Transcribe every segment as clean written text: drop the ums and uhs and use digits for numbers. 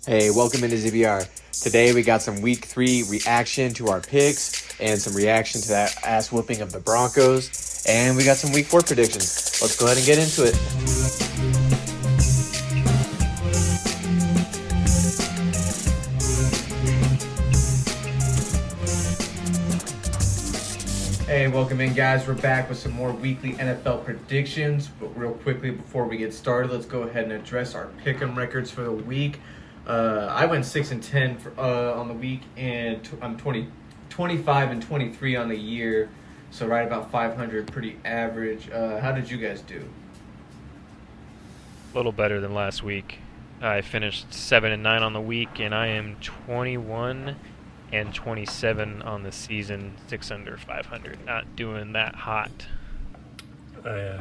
Hey, welcome into ZBR. Today we got some week 3 reaction to our picks and some reaction to that ass whooping of the Broncos. And we got some week 4 predictions. Let's go ahead and get into it. Hey, welcome in, guys. We're back with some more weekly NFL predictions. But real quickly, before we get started, let's go ahead and address our pick'em records for the week. I went 6-10 on the week, and I'm 25 and 23 on the year, so right about 500, pretty average. How did you guys do? A little better than last week. I finished 7-9 on the week, and I am 21 and 27 on the season, 6 under 500. Not doing that hot. I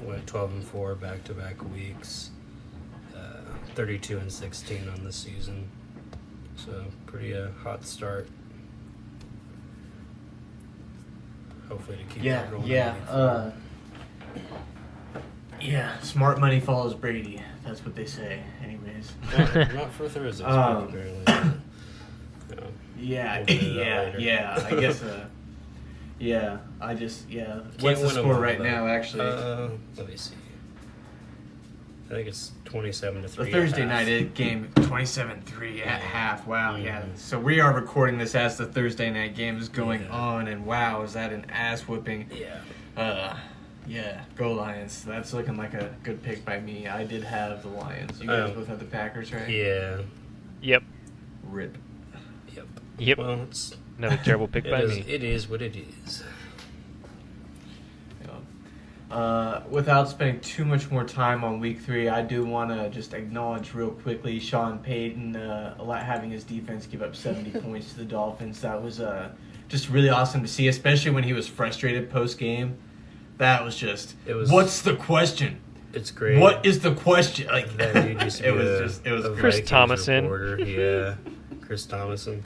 went 12-4 back-to-back weeks. 32 and 16 on the season, so pretty hot start. Hopefully to keep that rolling. Smart money follows Brady. That's what they say. Anyways, not for Thursdays, apparently. I guess. What's the score right now? Actually, let me see. I think it's 27-3. The Thursday night game, 27-3 at half. Wow, yeah. So we are recording this as the Thursday night game is going on, and wow, is that an ass whooping? Go Lions. That's looking like a good pick by me. I did have the Lions. You guys both have the Packers, right? Yeah. Yep. Rip. Yep. Well, it's Another terrible pick by me. It is what it is. Without spending too much more time on week 3, I do want to just acknowledge real quickly Sean Payton having his defense give up 70 points to the Dolphins. That was just really awesome to see, especially when he was frustrated post-game. That was just, what's the question? It's great. What is the question? Like that dude used to it was Chris Thomason. Yeah, Chris Thomason.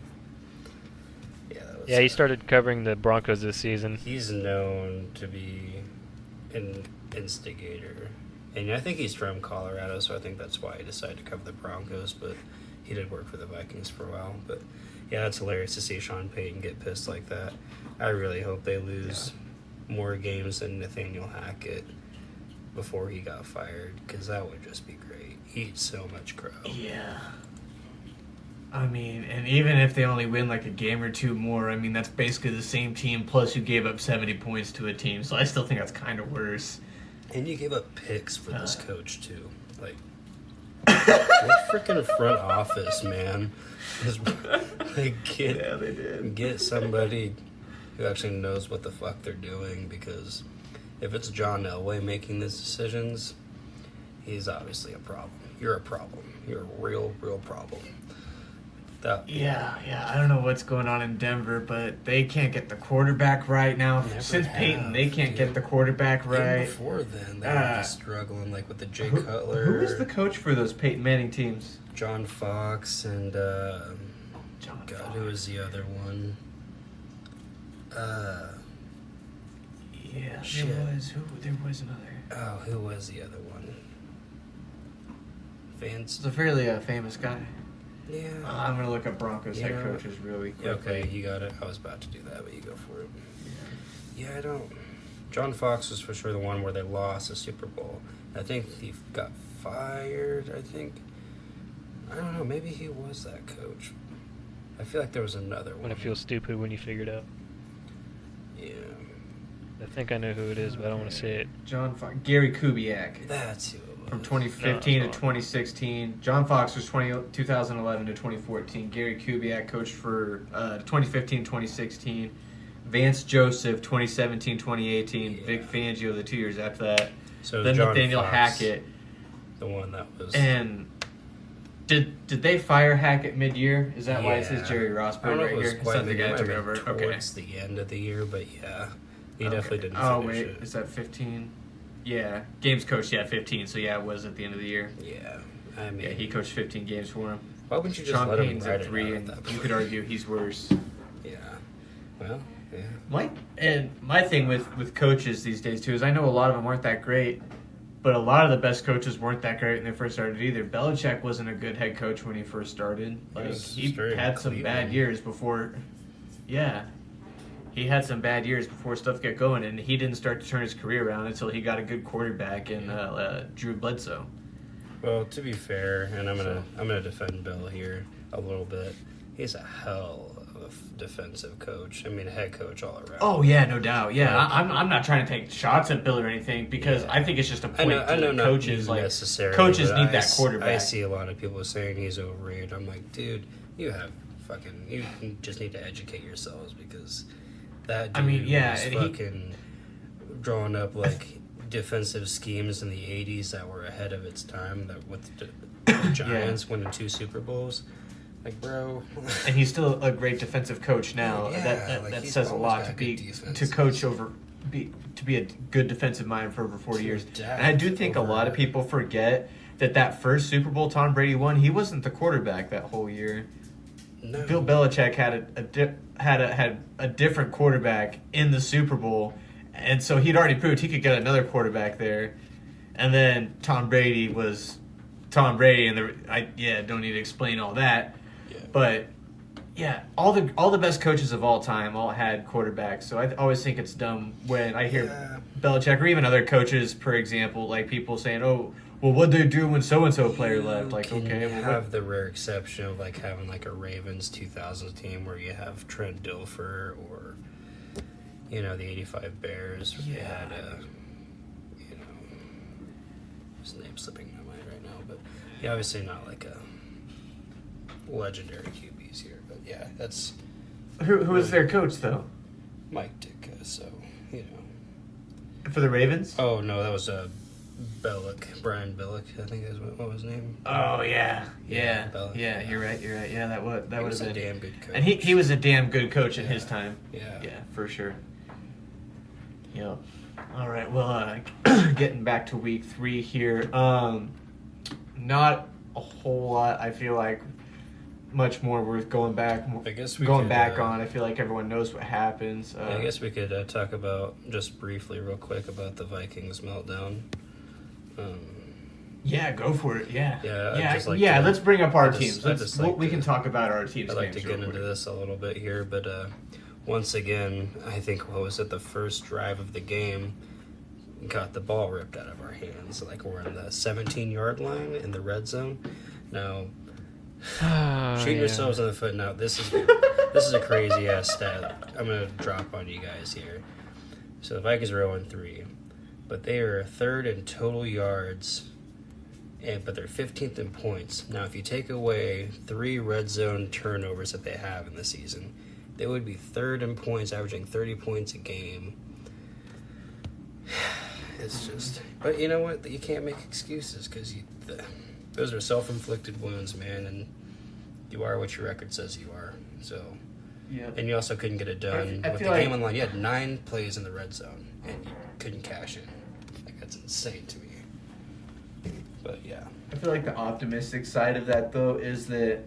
Yeah, he started covering the Broncos this season. He's known to be an instigator. And I think he's from Colorado, so I think that's why he decided to cover the Broncos, but he did work for the Vikings for a while. But yeah, that's hilarious to see Sean Payton get pissed like that. I really hope they lose more games than Nathaniel Hackett before he got fired, because that would just be great. Eat so much crow. Yeah. I mean, and even if they only win like a game or two more, I mean, that's basically the same team plus who gave up 70 points to a team. So I still think that's kind of worse. And you gave up picks for this coach, too. Like, what freaking front office, man? They did. Get somebody who actually knows what the fuck they're doing, because if it's John Elway making these decisions, he's obviously a problem. You're a problem. You're a real problem. I don't know what's going on in Denver, but they can't get the quarterback right now. Since Peyton, they can't get the quarterback right. Even before then, they were just struggling, like with the Jay Cutler. Who was the coach for those Peyton Manning teams? John Fox and who was the other one? There was another. Oh, who was the other one? It's a fairly famous guy. Yeah. I'm going to look up Broncos head coaches really quickly. Okay, you got it. I was about to do that, but you go for it. Yeah, I don't. John Fox was for sure the one where they lost the Super Bowl. I think he got fired, I don't know, maybe he was that coach. I feel like there was another one. I'm going to feel stupid when you figure it out. Yeah. I think I know who it is, but I don't want to say it. Gary Kubiak. That's who it was. From 2015 to 2016. John Fox was 2011 to 2014. Gary Kubiak coached for 2015-2016. Vance Joseph, 2017-2018. Vic Fangio, the 2 years after that. So then John Nathaniel Fox, Hackett. the one that was... And did they fire Hackett mid-year? Is that why it says Jerry Rossberg I don't know right if it was here? quite The guy took over. towards the end of the year, but yeah, he definitely didn't finish it. Is that 15? Yeah, games coached, 15, so it was at the end of the year. Yeah, I mean... he coached 15 games for him. Why wouldn't you just Sean let him Payton's ride at 3, and you could argue he's worse. Yeah, well, yeah. My thing with coaches these days, too, is I know a lot of them aren't that great, But a lot of the best coaches weren't that great when they first started either. Belichick wasn't a good head coach when he first started. Like he had some bad years before. Yeah, he had some bad years before stuff got going, and he didn't start to turn his career around until he got a good quarterback in Drew Bledsoe. Well, to be fair, and I'm gonna defend Bill here a little bit. He's a hell of a defensive coach. I mean, a head coach all around. Oh yeah, no doubt. Yeah, I'm not trying to take shots at Bill or anything because I think it's just a point I know to coaches. Like necessarily, coaches need that quarterback. I see a lot of people saying he's overrated. I'm like, dude, you just need to educate yourselves because that dude was fucking drawing up like defensive schemes in the 80s that were ahead of its time. That with the Giants winning 2 Super Bowls. Like, bro. And he's still a great defensive coach now. Yeah, that says a lot to be a good defensive mind for over 40 years. And I do think a lot of people forget that first Super Bowl Tom Brady won, he wasn't the quarterback that whole year. No. Bill Belichick had a different quarterback in the Super Bowl, and so he'd already proved he could get another quarterback there. And then Tom Brady was Tom Brady, and don't need to explain all that. But yeah, all the best coaches of all time all had quarterbacks. So I always think it's dumb when I hear Belichick or even other coaches, for example, like people saying, "Oh, well, what'd they do when so and so player left?" Like, okay, well, have the rare exception of like having like a Ravens 2000s team where you have Trent Dilfer or the '85 Bears. Yeah. They had his name's slipping my mind right now, but obviously not like a legendary QBs here, but yeah, that's who was their coach though? Mike Ditka. So for the Ravens. Oh no, that was Brian Billick, I think is what was his name. Oh yeah. Billick. Yeah, you're right. Yeah, that would have been a damn good coach. And he was a damn good coach in his time. Yeah, for sure. Yep. All right. Well, getting back to week 3 here. Not a whole lot. I feel like much more worth going back. I guess on. I feel like everyone knows what happens. I guess we could talk about just briefly, real quick, about the Vikings meltdown. Yeah, go for it. Yeah. Let's bring up our teams. We can talk about our teams. I'd like to get into this a little bit here, but once again, I think the first drive of the game, got the ball ripped out of our hands. Like we're in the 17-yard line in the red zone. Now, shooting yourselves in the foot. Now, this is a crazy ass stat. I'm gonna drop on you guys here. So the Vikings are 0-3, but they are 3rd in total yards, but they're 15th in points. Now, if you take away 3 red zone turnovers that they have in the season, they would be 3rd in points, averaging 30 points a game. It's just, but you know what? You can't make excuses because those are self-inflicted wounds, man, and you are what your record says you are. So, and you also couldn't get it done with the game on the line. You had 9 plays in the red zone, and you couldn't cash in. Like that's insane to me. But yeah, I feel like the optimistic side of that though is that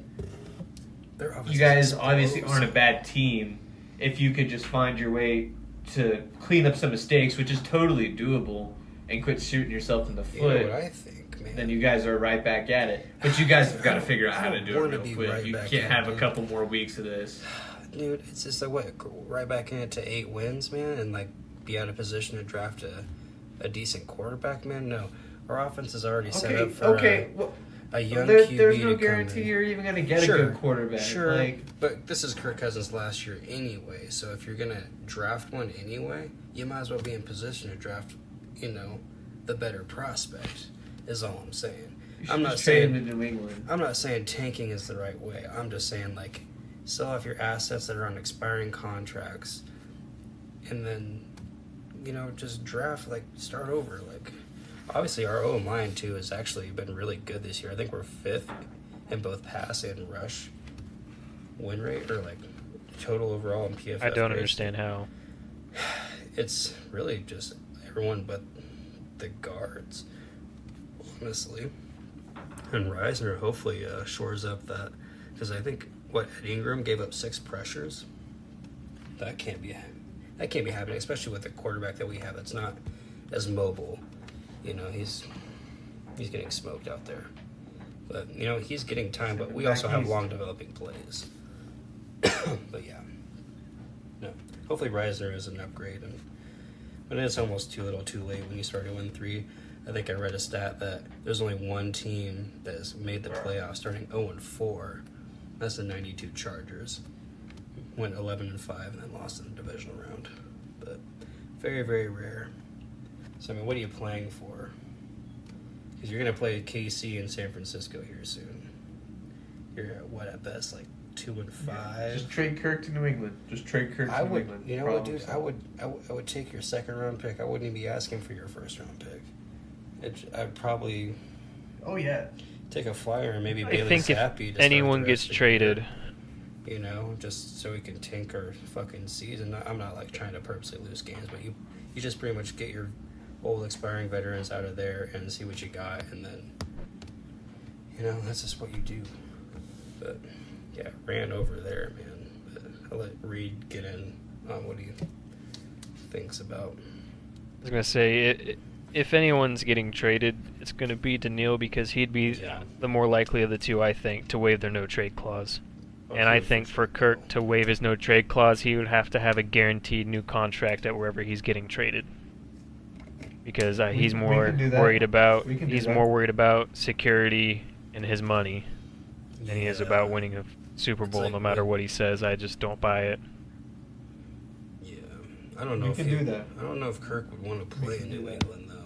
you guys obviously aren't a bad team. If you could just find your way to clean up some mistakes, which is totally doable, and quit shooting yourself in the foot. You know what I think, man? Then you guys are right back at it. But you guys have got to figure out how to do it real quick. Right, you can't have a couple more weeks of this. Dude, it's just right back in it to 8 wins, man, and like be out of position to draft a decent quarterback, man. No, our offense is already set up for a young QB. There's no guarantee you're even going to get a good quarterback. Sure, but this is Kirk Cousins last year anyway, so if you're going to draft one anyway, you might as well be in position to draft, the better prospect, is all I'm saying. I'm not saying to New England. I'm not saying tanking is the right way. I'm just saying, like, sell off your assets that are on expiring contracts and then, just draft, start over, obviously, our O-line, too, has actually been really good this year. I think we're 5th in both pass and rush win rate, or, total overall in PFF. I don't understand how. It's really just everyone but the guards, honestly. And Reisner hopefully shores up that. Because I think, Ed Ingram gave up 6 pressures? That can't be happening, especially with the quarterback that we have that's not as mobile You know, he's getting smoked out there. But, you know, he's getting time, but we also have long developing plays. But, yeah. No. Hopefully Reisner is an upgrade. But it's almost too little too late when you start 0-3. I think I read a stat that there's only one team that has made the playoffs starting 0-4. That's the 92 Chargers. Went 11-5 and then lost in the divisional round. But very, very rare. So, I mean, what are you playing for? Because you're going to play KC in San Francisco here soon. You're at, what, at best, like 2-5? Just trade Kirk to New England. Just trade Kirk to New England. You know what, dude? I would take your second round pick. I wouldn't even be asking for your first round pick. I'd probably Oh, yeah. take a flyer and maybe I Bailey think Zappi if to anyone start the gets rest of the traded, year, you know, just so we can tank our fucking season. I'm not like trying to purposely lose games, but you just pretty much get your old expiring veterans out of there and see what you got, and then, you know, that's just what you do. But yeah, ran over there, man. But I'll let Reed get in on what he thinks about. I was gonna say, if anyone's getting traded, it's gonna be Daniil because he'd be Yeah. the more likely of the two, I think, to waive their no trade clause. And I think for Kirk to waive his no trade clause, he would have to have a guaranteed new contract at wherever he's getting traded. Because he's we more can do that. worried about We can do he's that. more worried about security and his money than he is Yeah. about winning a Super It's Bowl. like No matter what- what he says, I just don't buy it. Yeah, I don't know We if can do that. I don't know if Kirk would want to We play can in do New that. England though.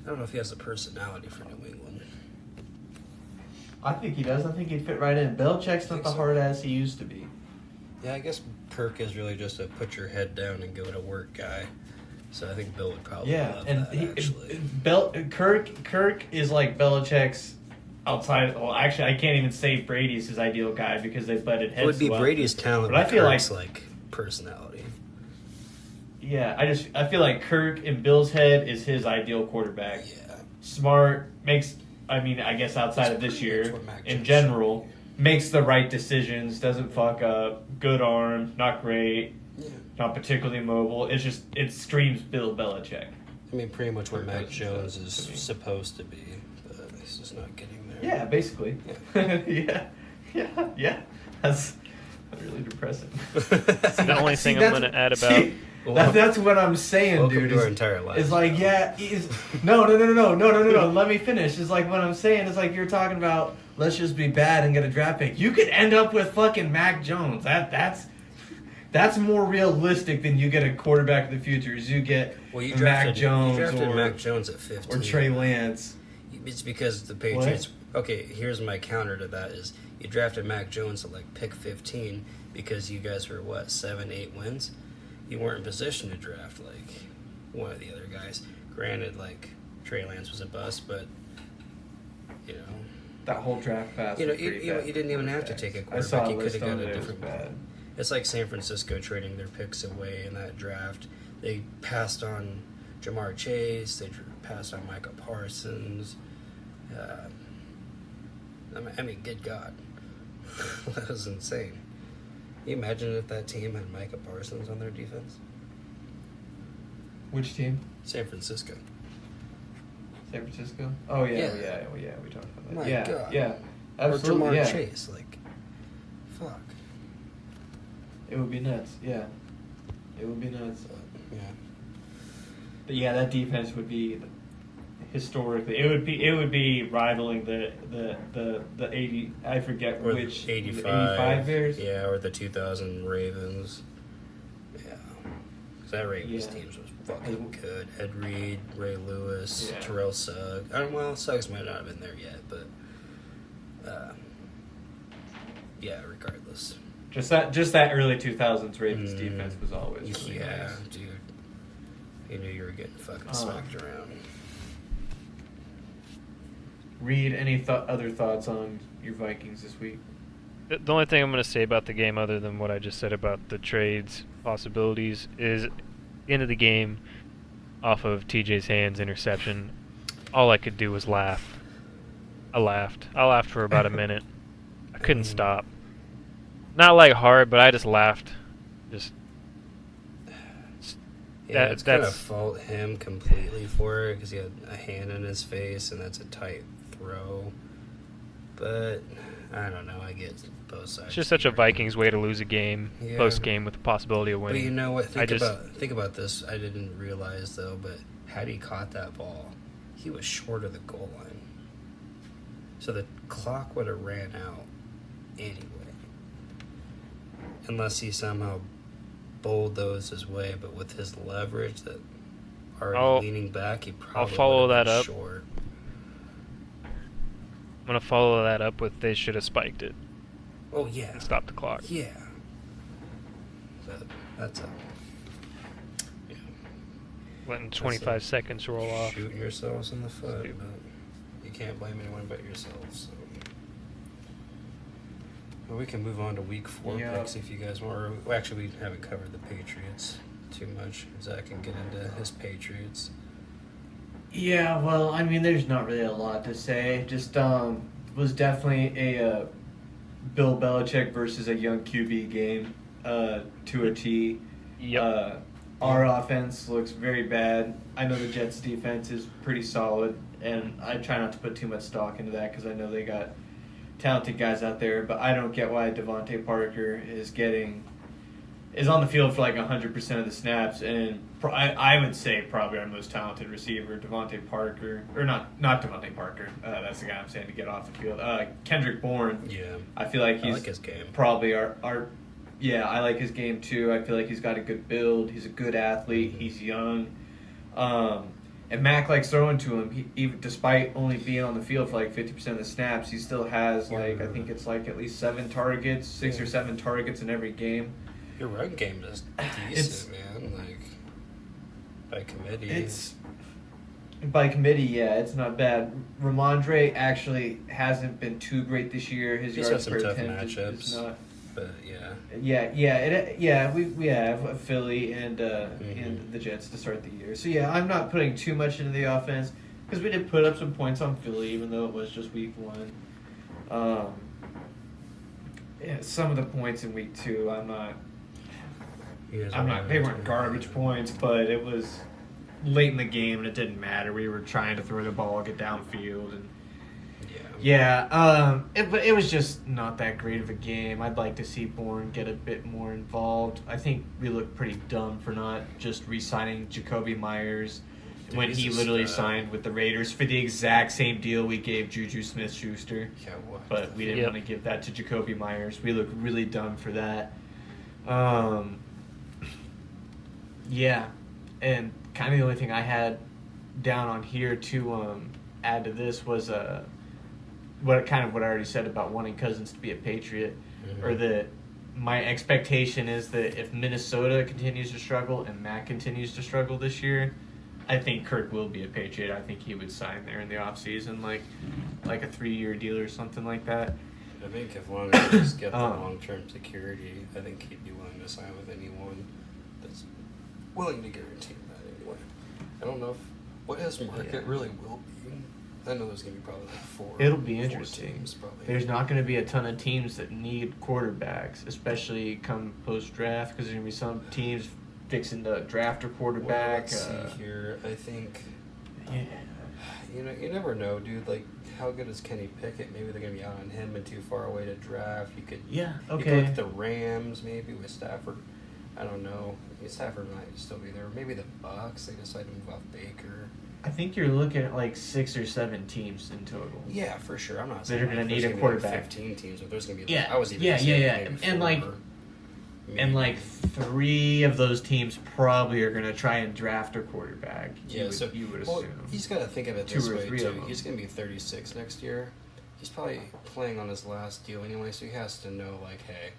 I don't know if he has the personality for New England. I think he does. I think he'd fit right in. Belichick's Think not the so. hard ass he used to be. Yeah, I guess Kirk is really just a put your head down and go to work guy. So I think Bill would probably Yeah, love and that, actually. Kirk is like Belichick's outside. Well, actually, I can't even say Brady's his ideal guy because they butted heads. It would be so often. Brady's talent, But I but feel Kirk's like personality. Yeah, I feel like Kirk in Bill's head is his ideal quarterback. Yeah. Smart, makes. I mean, I guess outside That's of this pretty much year, what Mac in Jones general, should makes the right decisions. Doesn't fuck up. Good arm, not great. Yeah. Not particularly mobile. It's just it screams Bill Belichick. I mean, pretty much what Kirk Mac doesn't Jones sound is to me. supposed to be, but he's just not getting there. Yeah, basically. Yeah. yeah. That's really depressing. The only thing I'm that's- gonna add about that's what I'm saying, Welcome dude. to our entire lives. It's like, yeah, no. Let me finish. It's like what I'm saying is like you're talking about. Let's just be bad and get a draft pick. You could end up with fucking Mac Jones. That's more realistic than you get a quarterback of the future. Is you get Well, you Mac drafted, Jones you drafted or Mac Jones at 15. or Trey Lance. It's because the Patriots. Okay, here's my counter to that: is you drafted Mac Jones at like pick 15 because you guys were what 7-8 wins. You weren't in position to draft like one of the other guys. Granted, like Trey Lance was a bust, but you know, That whole draft class. you know, was you, pretty you, bad you didn't even have to quarterbacks. take a I saw quarterback. a You could list have got on a there, it was different. bad. It's like San Francisco trading their picks away in that draft. They passed on Jamar Chase. They passed on Micah Parsons. I mean, good God. That was insane. Can you imagine if that team had Micah Parsons on their defense? Which team? San Francisco. San Francisco. Oh yeah, Yeah. we talked about that. My yeah, God. yeah, Or absolutely. Jamar Yeah, Chase. Like, fuck. it would be nuts. Yeah, it would be nuts. Yeah. But yeah, that defense would be historically. It would be rivaling the 80. I forget Or which the 85. 85 Bears. Yeah, or the 2000 Ravens. Yeah. 'Cause that Ravens Yeah. team was fucking good. Ed Reed, Ray Lewis, Yeah. Terrell Suggs. Well, Suggs might not have been there yet, but yeah, regardless. Just that early 2000s Ravens Mm. defense was always really Yeah, nice. dude. You knew you were getting fucking Uh. smacked around. Reed, any other thoughts on your Vikings this week? The only thing I'm going to say about the game, other than what I just said about the trades possibilities, is end of the game, off of TJ's hands interception, all I could do was laugh. I laughed for about a minute. I couldn't stop. Not like hard, but I just laughed. Just Yeah, That- it's kind of that's fault him completely for it because he had a hand in his face and that's a tight throw. But I don't know. I get both sides. it's just such a Vikings way to lose a game Yeah. post game with the possibility of But winning. you know what? I just- Think about this. I didn't realize though, but had he caught that ball, he was short of the goal line, so the clock would have ran out anyway, unless he somehow bulldozed his way. But with his leverage that already I'll- leaning back, he probably follow would have been that up. short. I'm gonna follow that up with they should have spiked it Oh yeah, and stopped the clock. yeah. But that's a yeah. Letting 25 seconds roll off. Shooting yourselves in the foot, Stupid. but you can't blame anyone but yourselves. So. Well, we can move on to week 4 Yeah. picks if you guys want. Well, actually, we haven't covered the Patriots too much. Zach can get into his Patriots. Yeah, well, I mean, there's not really a lot to say. Just was definitely a Bill Belichick versus a young QB game to a T. Yep. Our offense looks very bad. I know the Jets' defense is pretty solid, and I try not to put too much stock into that because I know they got talented guys out there. But I don't get why Devontae Parker is on the field for like 100% of the snaps, and I would say probably our most talented receiver, Devontae Parker, or not Devontae Parker. That's the guy I'm saying to get off the field. Kendrick Bourne. Yeah. I feel like I he's like his game. probably our. Yeah, I like his game too. I feel like he's got a good build. He's a good athlete. He's young. And Mac likes throwing to him. He, even despite only being on the field for like 50% of the snaps, he still has like I think it's like at least 7 targets, 6 or 7 targets in every game. Your run game is It's- decent, man. Like, by committee. It's by committee, yeah, it's not bad. Ramondre actually hasn't been too great this year. His He's yards had per some tough attempt is matchups. not. But, yeah. We have Philly and the Jets to start the year. So yeah, I'm not putting too much into the offense because we did put up some points on Philly, even though it was just week 1. Some of the points in week 2, You guys I'm are not. They weren't garbage points, but it was late in the game and it didn't matter. We were trying to throw the ball, get downfield, and but it was just not that great of a game. I'd like to see Bourne get a bit more involved. I think we look pretty dumb for not just re-signing Jacoby Myers when he's he a literally stud. signed with the Raiders for the exact same deal we gave Juju Smith-Schuster. Yeah, what? But we didn't Yep. want to give that to Jacoby Myers. We look really dumb for that. Yeah, and kind of the only thing I had down on here to add to this was what I already said about wanting Cousins to be a Patriot, or that my expectation is that if Minnesota continues to struggle and Matt continues to struggle this year, I think Kirk will be a Patriot. I think he would sign there in the offseason, like a 3-year deal or something like that. I think as long as you just get the long-term security, I think he'd be willing to sign with anyone that's willing to guarantee him that anyway. I don't know what his market really will be. I know there's going to be probably like 4. It'll be 4 interesting. teams probably. There's not going to be a ton of teams that need quarterbacks, especially come post-draft, because there's going to be some teams fixing to draft a quarterback. Well, let's see here. I think, Yeah. you never know, dude. Like, how good is Kenny Pickett? Maybe they're going to be out on him and too far away to draft. You could Yeah, You could okay. look at the Rams maybe with Stafford. I don't know. Stafford might still be there. Maybe the Bucks. They decide to move off Baker. I think you're looking at like 6 or 7 teams in total. Yeah, for sure. I'm not That saying are gonna like, there's need a gonna be, quarterback. Like 15 teams, but there's going to be. Yeah, I was even yeah, saying yeah. maybe And, 4, like- And like 3 of those teams probably are going to try and draft a quarterback. Yeah, You would well, assume. he's got to think of it 2 this or way 3 too. of them. He's going to be 36 next year. He's probably playing on his last deal anyway, so he has to know like, hey,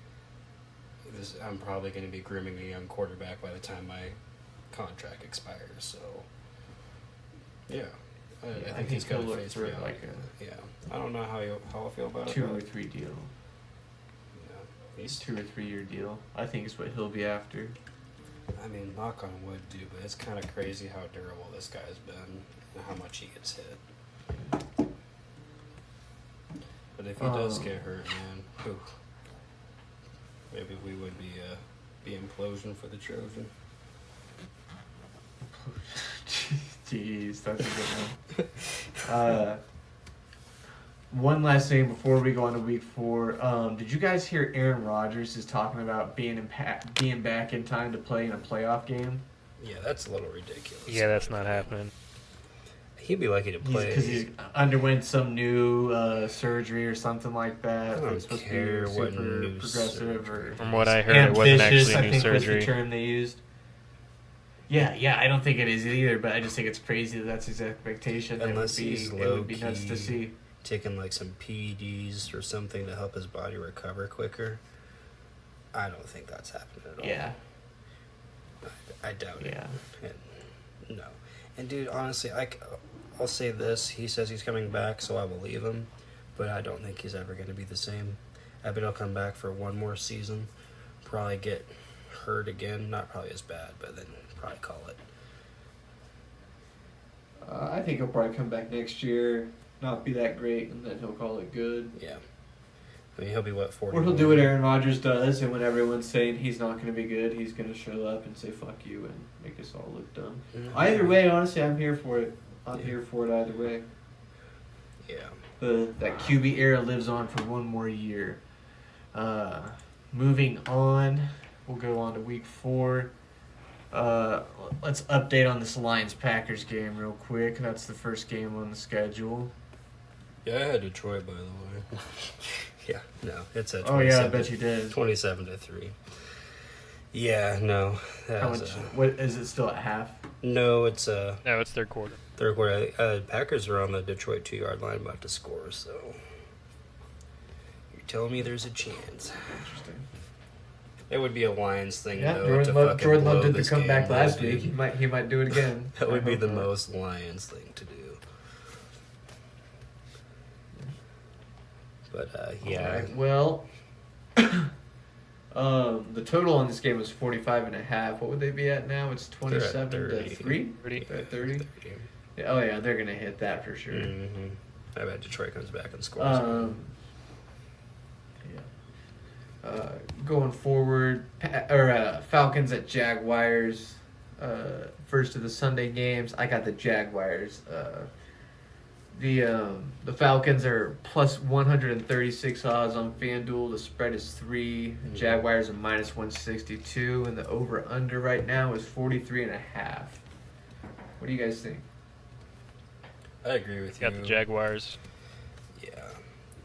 I'm probably going to be grooming a young quarterback by the time my contract expires. So, yeah, I think he's got he'll to look face for reality. like Yeah, I don't know how I feel about a it. 2 but, or 3 deal. Yeah, he's 2 or 3 year deal. I think is what he'll be after. I mean, knock on wood, dude, but it's kind of crazy how durable this guy's been and how much he gets hit. But if he does get hurt, man, whew, maybe we would be the implosion for the Trojan. Jeez, that's a good one. One last thing before we go on to week 4. Did you guys hear Aaron Rodgers is talking about being back in time to play in a playoff game? Yeah, that's a little ridiculous. Yeah, that's not happening. He'd be lucky to play. Because he's underwent some new surgery or something like that. I don't It's supposed care to be what super new progressive surgery. or From what I heard, it wasn't ambitious, actually I new think was surgery. the term they used. Yeah, I don't think it is either, but I just think it's crazy that's his expectation. Unless it would be nuts to low-key see. taking like some PEDs or something to help his body recover quicker. I don't think that's happening at all. Yeah. I doubt it. Yeah. And, no. And dude, honestly, I'll say this. He says he's coming back, so I believe him. But I don't think he's ever going to be the same. I bet he'll come back for one more season. Probably get hurt again. Not probably as bad, but then probably call it. I think he'll probably come back next year, not be that great, and then he'll call it good. Yeah. I mean, he'll be, 40? Or he'll do what Aaron Rodgers does, and when everyone's saying he's not going to be good, he's going to show up and say fuck you and make us all look dumb. Mhm. Either way, honestly, I'm here for it. I'm Yeah. here for it either way. Yeah. That QB era lives on for one more year. Moving on, we'll go on to week 4. Let's update on this Lions-Packers game real quick. That's the first game on the schedule. Yeah, I had Detroit, by the way. Yeah, no, it's a 27. Oh yeah, I bet you did. 27-3. Yeah, no. How much? What is it still at half? No, it's No, it's third quarter. third quarter. Packers are on the Detroit 2-yard line about to score, so you're telling me there's a chance. Interesting. It would be a Lions thing, Yeah, though. Jordan Love blow did the this comeback game, last dude. week. He might do it again. That would I be hope the not. most Lions thing to do. But yeah, Alright, well, the total on this game was 45.5. What would they be at now? It's 27 to 30. 3. 30. At 30. Yeah, oh yeah, they're gonna hit that for sure. Mm-hmm. I bet Detroit comes back and scores. Going forward, Falcons at Jaguars. First of the Sunday games, I got the Jaguars. The Falcons are plus 136 odds on FanDuel. The spread is 3. The Jaguars are minus 162, and the over under right now is 43.5. What do you guys think? I agree with you. Got the Jaguars. Yeah,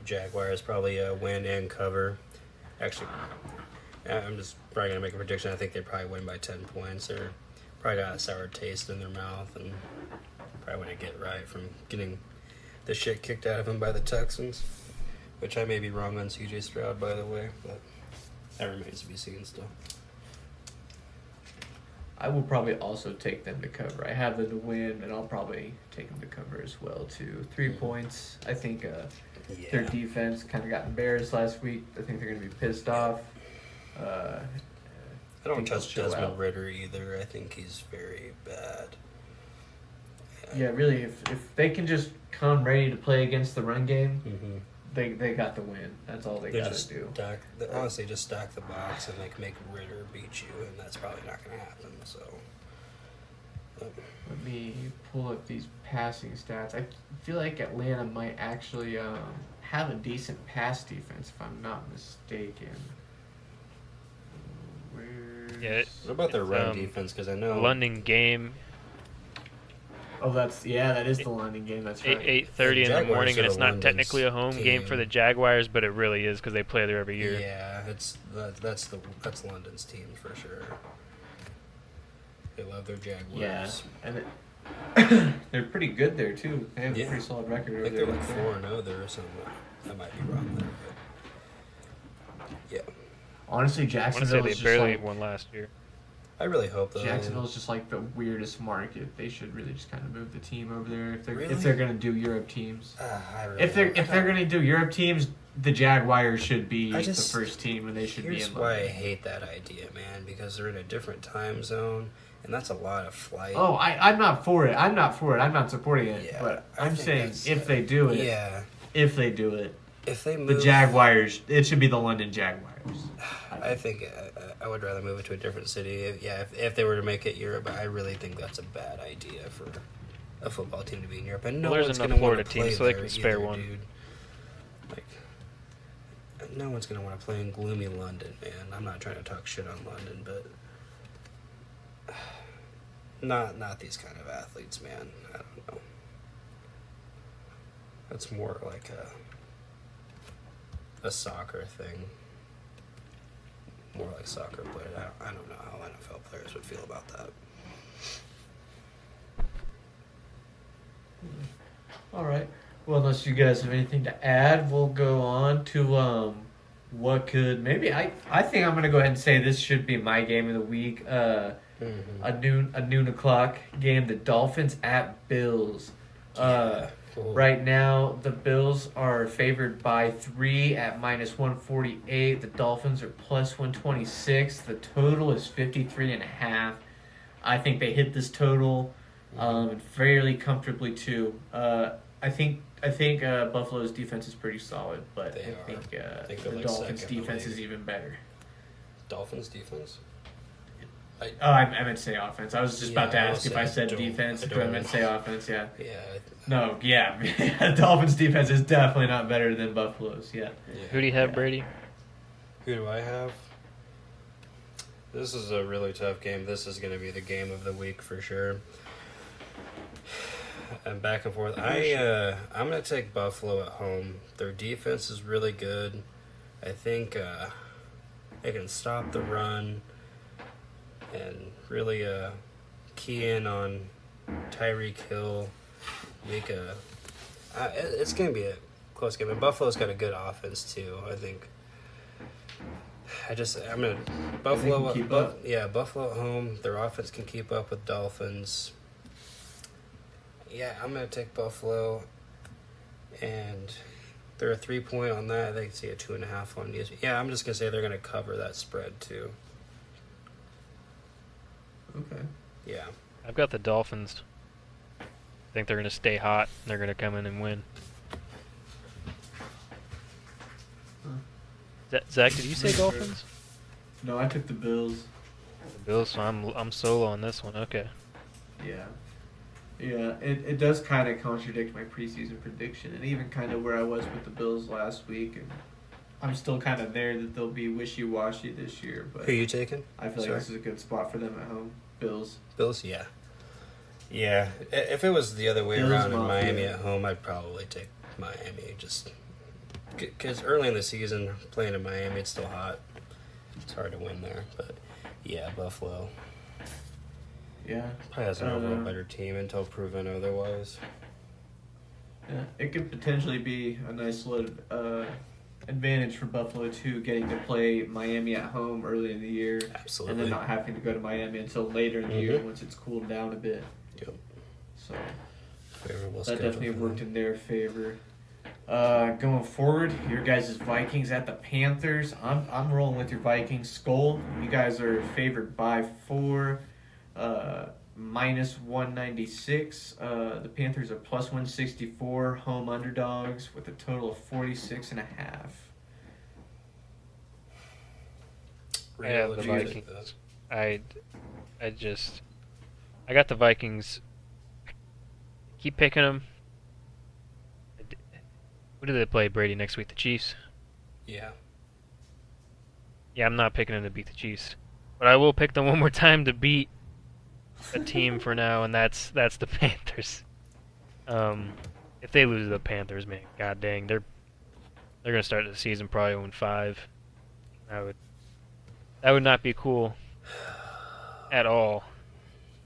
Jaguars probably win and cover. Actually, I'm just probably gonna make a prediction. I think they probably win by 10 points. They're probably got a sour taste in their mouth and probably want to get right from getting the shit kicked out of them by the Texans, which I may be wrong on CJ Stroud, by the way, but that remains to be seen still. I will probably also take them to cover. I have them to win, and I'll probably take them to cover as well, too. 3 points. I think their defense kind of got embarrassed last week. I think they're going to be pissed off. I don't think they'll trust show Desmond out. Ritter either. I think he's very bad. Yeah, really, if they can just come ready to play against the run game, Mm-hmm. they got the win. That's all they got to do. Honestly, just stack the box and make Ritter beat you, and that's probably not going to happen. So, Let me pull up these passing stats. I feel like Atlanta might actually have a decent pass defense, if I'm not mistaken. Yeah, what about their it's, run defense? Because I know London game, Oh, that is the London game. That's right. 8:30 in the Jaguars morning, and are it's not London's technically a home game for team. the Jaguars, but it really is because they play there every year. Yeah, that's London's team for sure. They love their Jaguars. Yeah, and they're pretty good there too. They have Yeah. a pretty solid record I over think there. they're like 4-0 there or something. I might be wrong there, but yeah, Honestly, I want to say Jacksonville they is just barely like won last year. I really hope though. Jacksonville's just like the weirdest market. They should really just kind of move the team over there if Really? they're gonna do Europe teams. I really If they're hope- gonna do Europe teams, the Jaguars should be I just- the first team, and they should be Here's in why I London. hate that idea, man. Because they're in a different time zone, and that's a lot of flight. Oh, I'm not for it. I'm not supporting it. Yeah, but I I'm think saying that's, if they do it, yeah. if they do it, If they the move, Jaguars, it should be the London Jaguars. Panthers. I think I would rather move it to a different city. If they were to make it Europe, I really think that's a bad idea for a football team to be in Europe. And no Well, there's one's enough going to want to Florida play teams, so they there can spare either, one. dude. Like, no one's going to want to play in gloomy London, man. I'm not trying to talk shit on London, but not these kind of athletes, man. I don't know. That's more like a soccer thing. More like soccer players. I don't know how NFL players would feel about that. All right. Well, unless you guys have anything to add, we'll go on to what could maybe I think I'm gonna go ahead and say this should be my game of the week. A noon o'clock game. The Dolphins at Bills. Cool. Right now, the Bills are favored by 3 at -148. The Dolphins are +126. The total is 53.5. I think they hit this total fairly comfortably too. I think Buffalo's defense is pretty solid, but They I are. think I think the they're, like, Dolphins' second in the defense league. is even better. Dolphins defense? I meant to say offense. I was just about to Yeah, I ask was if I saying, said don't- defense, I but I don't- meant to say offense, yeah. Yeah. No, yeah. Dolphins' defense is definitely not better than Buffalo's, yeah. Who do you have, Yeah. Brady? Who do I have? This is a really tough game. This is going to be the game of the week for sure. And back and forth. I'm going to take Buffalo at home. Their defense is really good. I think they can stop the run and really key in on Tyreek Hill. It's going to be a close game. And Buffalo's got a good offense too. I think. I'm gonna Buffalo. keep up. Yeah, Buffalo at home. Their offense can keep up with Dolphins. Yeah, I'm gonna take Buffalo, and they're a 3-point on that. They can see a 2.5 on these. Yeah, I'm just gonna say they're gonna cover that spread too. Okay. Yeah, I've got the Dolphins. I think they're going to stay hot. They're going to come in and win. Zach, did you say Dolphins? No, I took the Bills. The Bills, so I'm solo on this one. Okay. Yeah. Yeah, it does kind of contradict my preseason prediction and even kind of where I was with the Bills last week. And I'm still kind of there that they'll be wishy-washy this year, but who you taking? I feel like Sorry? this is a good spot for them at home. Bills. Bills. Yeah. Yeah. If it was the other way Bills around in Mafia. Miami at home, I'd probably take Miami. Just because early in the season, playing in Miami, it's still hot. It's hard to win there, but yeah, Buffalo Yeah. probably has an overall better team until proven otherwise. Yeah, it could potentially be a nice little advantage for Buffalo too, getting to play Miami at home early in the year, Absolutely. and then not having to go to Miami until later in the year Mhm. once it's cooled down a bit. Yep. So Favorable that schedule definitely for worked them. in their favor. Going forward, your guys' Vikings at the Panthers. I'm rolling with your Vikings. Skull, you guys are favored by 4. -196. The Panthers are +164 home underdogs with a total of 46.5. I have What the do you think, Vikings. I got the Vikings. Keep picking them. Who do they play, Brady, next week? The Chiefs? Yeah. Yeah, I'm not picking them to beat the Chiefs. But I will pick them one more time to beat a team for now, and that's the Panthers. If they lose to the Panthers, man, god dang, they're gonna start the season probably 0-5. That would not be cool at all.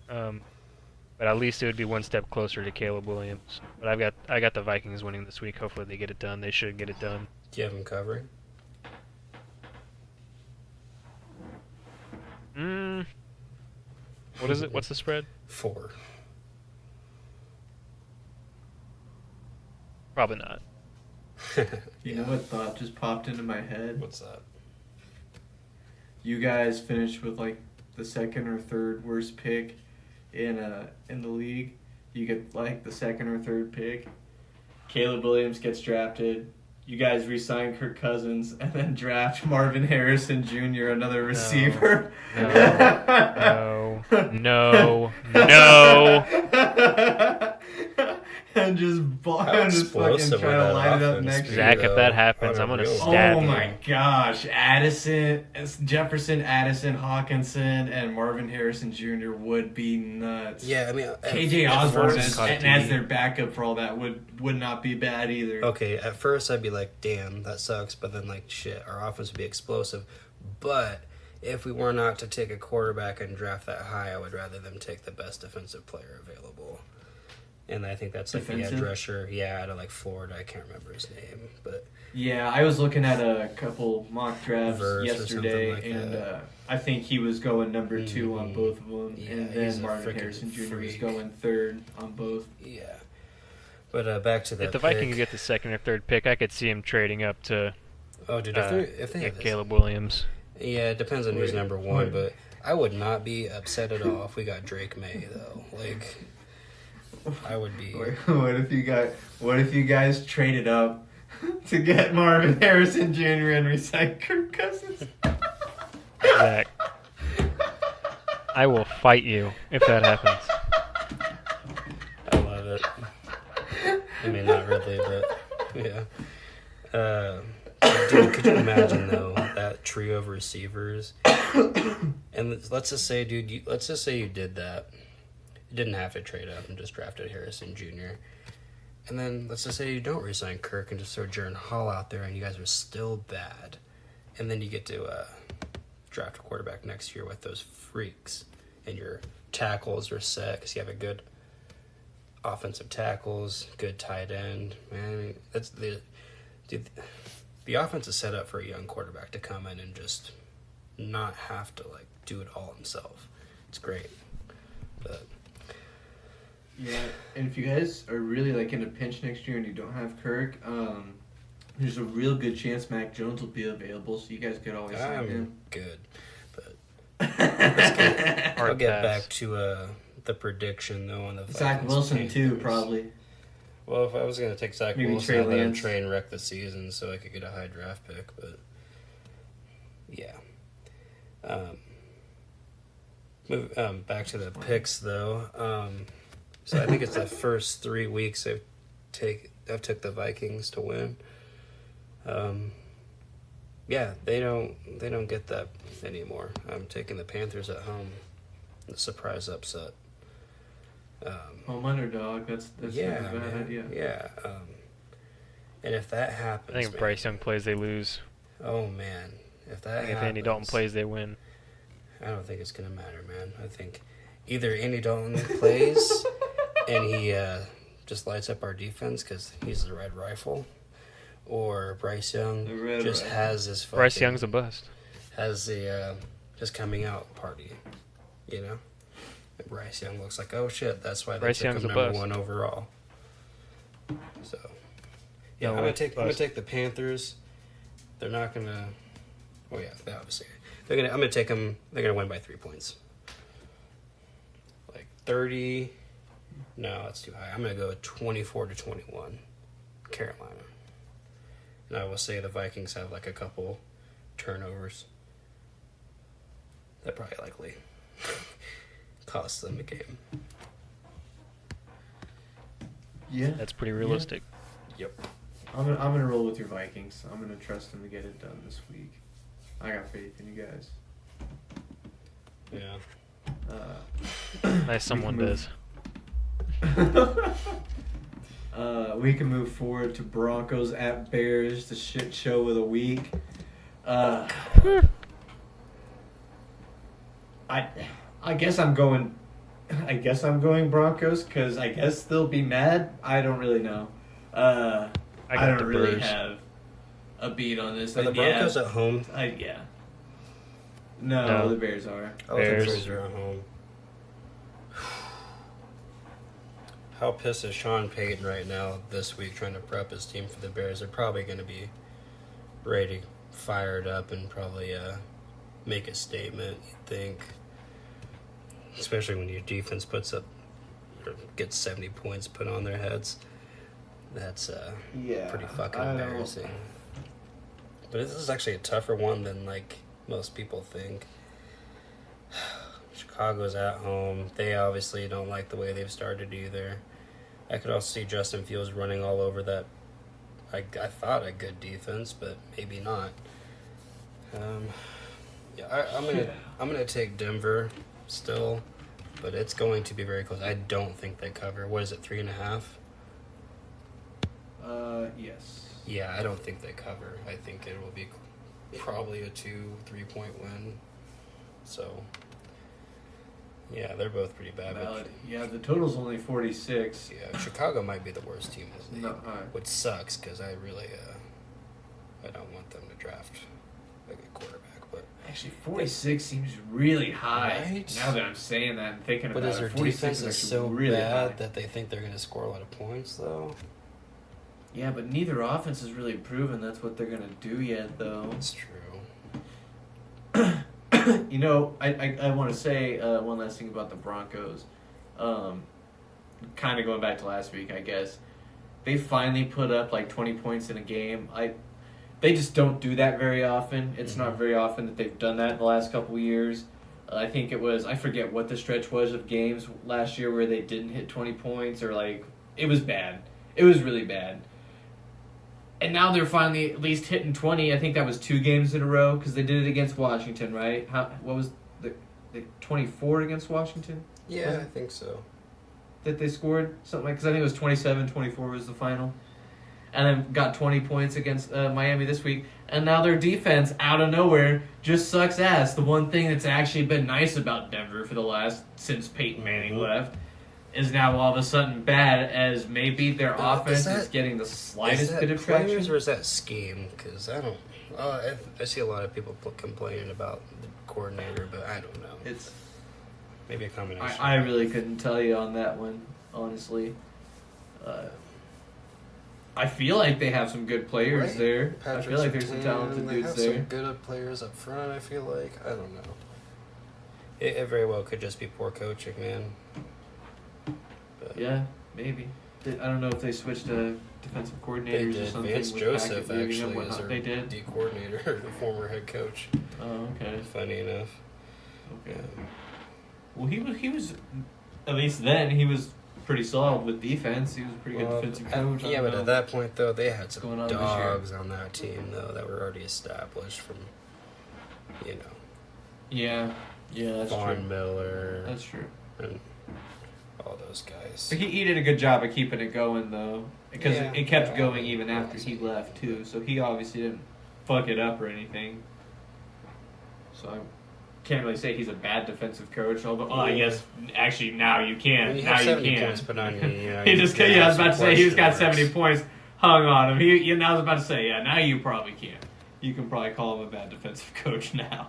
But at least it would be one step closer to Caleb Williams. But I got the Vikings winning this week. Hopefully they get it done. They should get it done. Do you have them covering? What is it? What's the spread? 4. Probably not. You know what thought just popped into my head? What's that? You guys finished with like the second or third worst pick in the league. You get like the second or third pick. Caleb Williams gets drafted. you guys re-sign Kirk Cousins and then draft Marvin Harrison Jr., another receiver. No. No. And just fucking explosive try to would that line it up offense next be, year. Zach, if that happens, I'm gonna Unreal. stab Oh you. my gosh, Jefferson, Addison, Hawkinson, and Marvin Harrison Jr. would be nuts. Yeah, I mean, KJ at Osborne first- as their backup for all that would not be bad either. Okay, at first I'd be like, damn, that sucks. But then, like, shit, our offense would be explosive. But if we were not to take a quarterback and draft that high, I would rather them take the best defensive player available. And I think that's like Defensive? the edge rusher. Yeah, out of like Florida. I can't remember his name. But Yeah, I was looking at a couple mock drafts Verse or yesterday, something like and that. I think he was going number 2 on both of them, Yeah, and he's then a Marvin freaking Harrison Jr. was freak. going third on both. yeah. But back to that. If the Vikings get the second or third pick, I could see him trading up to Oh, dude, if they get have this, Caleb Williams. yeah, it depends on who's Wait, number one. wait. But I would not be upset at all if we got Drake May though. Like, I would be. What if you guys traded up to get Marvin Harrison Jr. and resign Kirk Cousins? Zach, I will fight you if that happens. I love it. I mean, not really, but yeah. Dude, could you imagine though that trio of receivers? And let's just say, dude, let's just say you did that. You didn't have to trade up and just drafted Harrison Jr. And then let's just say you don't resign Kirk and just throw Jaron Hall out there, and you guys are still bad. And then you get to draft a quarterback next year with those freaks, and your tackles are set because you have a good offensive tackles, good tight end. Man, that's the offense is set up for a young quarterback to come in and just not have to like do it all himself. It's great, but Yeah, and if you guys are really like in a pinch next year and you don't have Kirk, there's a real good chance Mac Jones will be available, so you guys could always sign I'm him. good. But Hard I'll get pass. back to the prediction though on the Zach Vikings Wilson too, Panthers. probably. Well, if I was gonna take Zach Maybe Wilson, Trey I'd let him Lance. train wreck the season so I could get a high draft pick. But yeah, back to the picks though. So I think it's the first 3 weeks I've took the Vikings to win. Yeah, they don't get that anymore. I'm taking the Panthers at home. The surprise upset. Home underdog. That's Yeah, not a bad man. idea. Yeah. And if that happens, I think if man, Bryce Young plays, they lose. oh man, if that I think if happens, Andy Dalton plays, they win. I don't think it's gonna matter, man. I think either Andy Dalton plays and he just lights up our defense because he's the red rifle, or Bryce The Young red just rifle. has his fucking, Bryce Young's a bust. has the just coming out party, you know. And Bryce Young looks like, oh shit, that's why they Bryce took Young's him a number bust. 1 overall. So yeah, No I'm way. gonna Bust. take the Panthers. They're not gonna. Oh yeah, they obviously. I'm gonna take them. They're gonna win by 3 points. Like 30. No, that's too high. I'm gonna go 24-21, Carolina. And I will say the Vikings have like a couple turnovers. That probably likely cost them a game. Yeah. That's pretty realistic. Yep. I'm gonna roll with your Vikings. I'm gonna trust them to get it done this week. I got faith in you guys. Yeah. Nice, someone move. does. We can move forward to Broncos at Bears, the shit show of the week. I guess I'm going Broncos because I guess they'll be mad. I don't really know. I got don't the really Brewers. have a beat on this. Are the Broncos at home? Yeah. No, No. the Bears are. I don't think Bears. Bears are at home. How pissed is Sean Payton right now this week trying to prep his team for the Bears? They're probably going to be ready, fired up, and probably make a statement, you'd think. Especially when your defense gets 70 points put on their heads. That's Yeah, pretty fucking I know. embarrassing. But this is actually a tougher one than like most people think. Chicago's at home. They obviously don't like the way they've started either. I could also see Justin Fields running all over that. I thought a good defense, but maybe not. I'm gonna take Denver still, but it's going to be very close. I don't think they cover. What is it, 3.5? Yes. Yeah, I don't think they cover. I think it will be probably a 2-3 point win. So, yeah, they're both pretty bad. Valid. Yeah, the total's only 46. Yeah, Chicago might be the worst team in this league, Not high. which sucks because I really I don't want them to draft a good quarterback. But Actually, 46 seems really high. Right? Now that I'm saying that and thinking but about is their it, 46 defense is is actually so really bad high. that they think they're going to score a lot of points, though? Yeah, but neither offense has really proven that's what they're going to do yet, though. That's true. You know, I want to say one last thing about the Broncos. Kind of going back to last week, I guess. They finally put up like 20 points in a game. They just don't do that very often. It's not very often that they've done that in the last couple of years. I think it was, I forget what the stretch was of games last year where they didn't hit 20 points or like, it was bad. It was really bad. And now they're finally at least hitting 20. I think that was 2 games in a row because they did it against Washington, right? What was the 24 against Washington? Yeah, I think so. That they scored? Something like, because I think it was 27-24 was the final. And then got 20 points against Miami this week. And now their defense, out of nowhere, just sucks ass. The one thing that's actually been nice about Denver for the last, since Peyton Manning left, is now all of a sudden bad as maybe their offense is getting the slightest bit of players traction. or is that scheme? Because I don't. I see a lot of people complaining about the coordinator, but I don't know. It's Maybe a combination. I really couldn't tell you on that one, honestly. I feel like they have some good players Right? there. Patrick I feel like there's some Surtain, talented they dudes have there. some good players up front. I feel like I don't know. It very well could just be poor coaching, man. But Yeah, maybe. I don't know if they switched to defensive they coordinators or did. something. Vance with Joseph Hackett leaving and actually is whatnot. their They did. D coordinator, the former head coach. Oh, okay. Funny enough. Okay. Well, he was at least then he was pretty solid with defense. He was a pretty good defensive coach. Yeah, but at that point though, they had some going on this year. dogs on that team though that were already established from, Yeah, that's Von true. Miller That's true. and all those guys. But he did a good job of keeping it going though, because Yeah. it kept going even after he left too. So he obviously didn't fuck it up or anything. So I can't really say he's a bad defensive coach. Although I guess actually now you can. When you Now have you 70 can. points put on you, He you just can I have was about to some say he's got question 70 marks. points hung on him. I was about to say now you probably can. You can probably call him a bad defensive coach now.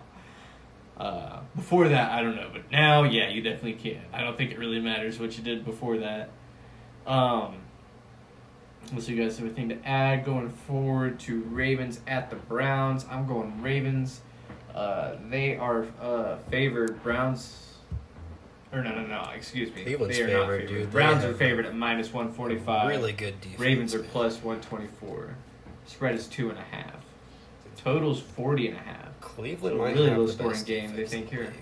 Before that, I don't know, but now, yeah, you definitely can. I don't think it really matters what you did before that. Unless you guys have anything to add going forward to Ravens at the Browns. I'm going Ravens. They are favored. Browns. Or no, excuse me. Cleveland's they are not favored, favored. dude. They Browns are have favored at minus 145. Really good defense. Ravens are man. plus 124. Spread is 2.5. Total's 40.5. Cleveland So might really have low the scoring best game, they defense in think the here.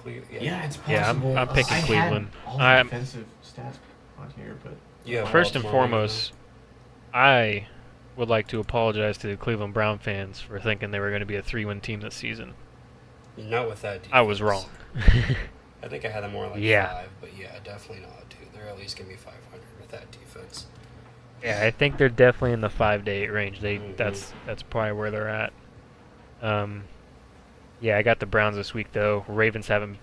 league. Yeah, it's Yeah, possible. I'm picking I had Cleveland. all the I'm- defensive stats on here, but Yeah. First and Baltimore, foremost, I would like to apologize to the Cleveland Brown fans for thinking they were going to be a 3-win team this season. not with that defense. I was wrong. I think I had them more like Yeah. 5, but yeah, definitely not, dude. They're at least gonna be 500 with that defense. Yeah, I think they're definitely in the 5 to 8 range. Mhm. That's probably where they're at. Yeah, I got the Browns this week though. Ravens haven't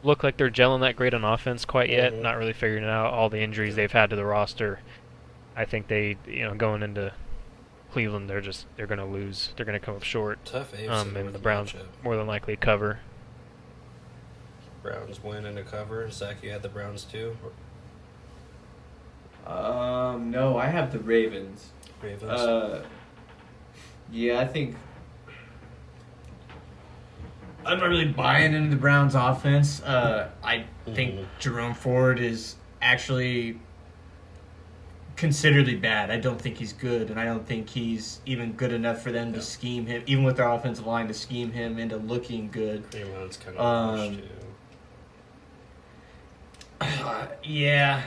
looked like they're gelling that great on offense quite yet. Mhm. Not really figuring it out. All the injuries they've had to the roster. I think they, going into Cleveland, they're going to lose. They're going to come up short. Tough AFC And North the Browns matchup. more than likely cover. Browns win and a cover. Zach, you had the Browns too. no, I have the Ravens. Ravens. Yeah, I think I'm not really buying into the Browns offense. I think Mhm. Jerome Ford is actually considerably bad. I don't think he's good, and I don't think he's even good enough for them to scheme him, even with their offensive line, to scheme him into looking good. Kareem Hunt's kind of washed, too. Yeah.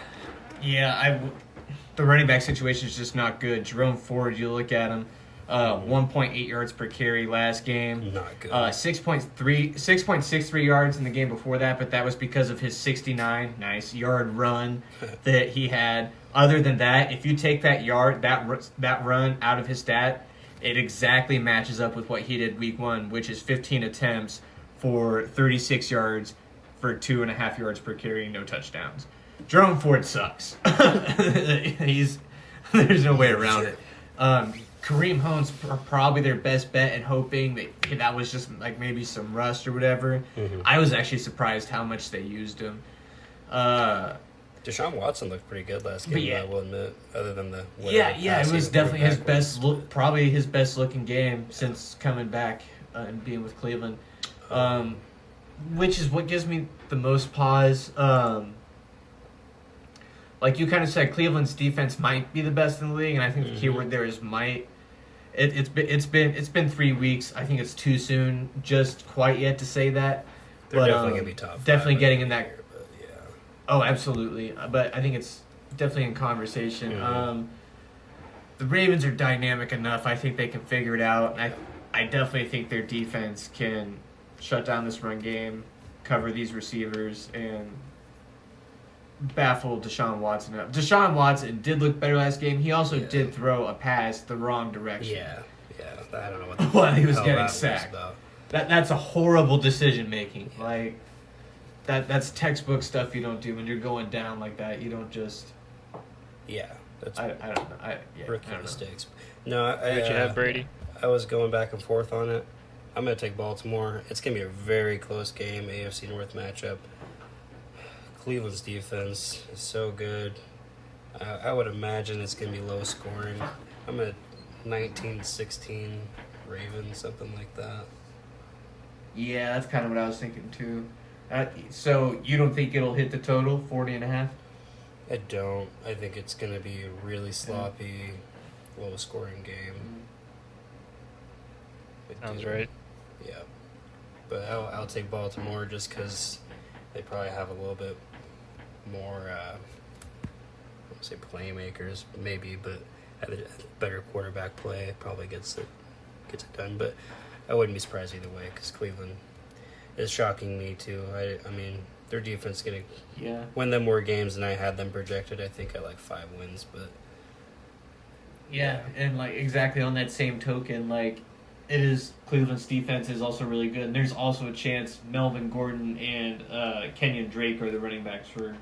The running back situation is just not good. Jerome Ford, you look at him, 1.8 yards per carry last game. Not good. 6.63 yards in the game before that, but that was because of his 69 yard run that he had. Other than that, if you take that run out of his stat, it exactly matches up with what he did week 1, which is 15 attempts for 36 yards for 2.5 yards per carry, no touchdowns. Jerome Ford sucks. There's no way around it. Kareem Hunt's probably their best bet, and hoping that was just like maybe some rust or whatever. Mm-hmm. I was actually surprised how much they used him. Deshaun Watson looked pretty good last game, I will admit, other than the it was definitely his best look, probably his best looking game since coming back and being with Cleveland, which is what gives me the most pause. Like you kind of said, Cleveland's defense might be the best in the league, and I think the keyword there is might. It's been 3 weeks. I think it's too soon just quite yet to say that. They're definitely gonna be top. Definitely getting in that. Year, but yeah. Oh, absolutely. But I think it's definitely in conversation. Mm-hmm. The Ravens are dynamic enough. I think they can figure it out. And I definitely think their defense can shut down this run game, cover these receivers, and baffle Deshaun Watson up. Deshaun Watson did look better last game. He also did throw a pass the wrong direction. Yeah. I don't know what while he was hell getting that was sacked. about. That's a horrible decision making. Like that's textbook stuff you don't do when you're going down like that. You don't just. Yeah, that's I don't know. rookie I don't know. mistakes. No, Who'd you have, Brady? I was going back and forth on it. I'm going to take Baltimore. It's going to be a very close game, AFC North matchup. Cleveland's defense is so good. I would imagine it's going to be low scoring. I'm at 19-16 Ravens, something like that. Yeah, that's kind of what I was thinking too. So you don't think it'll hit the total 40.5? I don't. I think it's going to be a really sloppy, low scoring game. Sounds right. Yeah. But I'll take Baltimore just because they probably have a little bit more, I won't say playmakers, maybe, but have a better quarterback play. Probably gets it done. But I wouldn't be surprised either way because Cleveland is shocking me too. I mean, their defense is going to win them more games than I had them projected. I think at like 5 wins, but Yeah, and like exactly on that same token, like it is Cleveland's defense is also really good. And there's also a chance Melvin Gordon and Kenyon Drake are the running backs for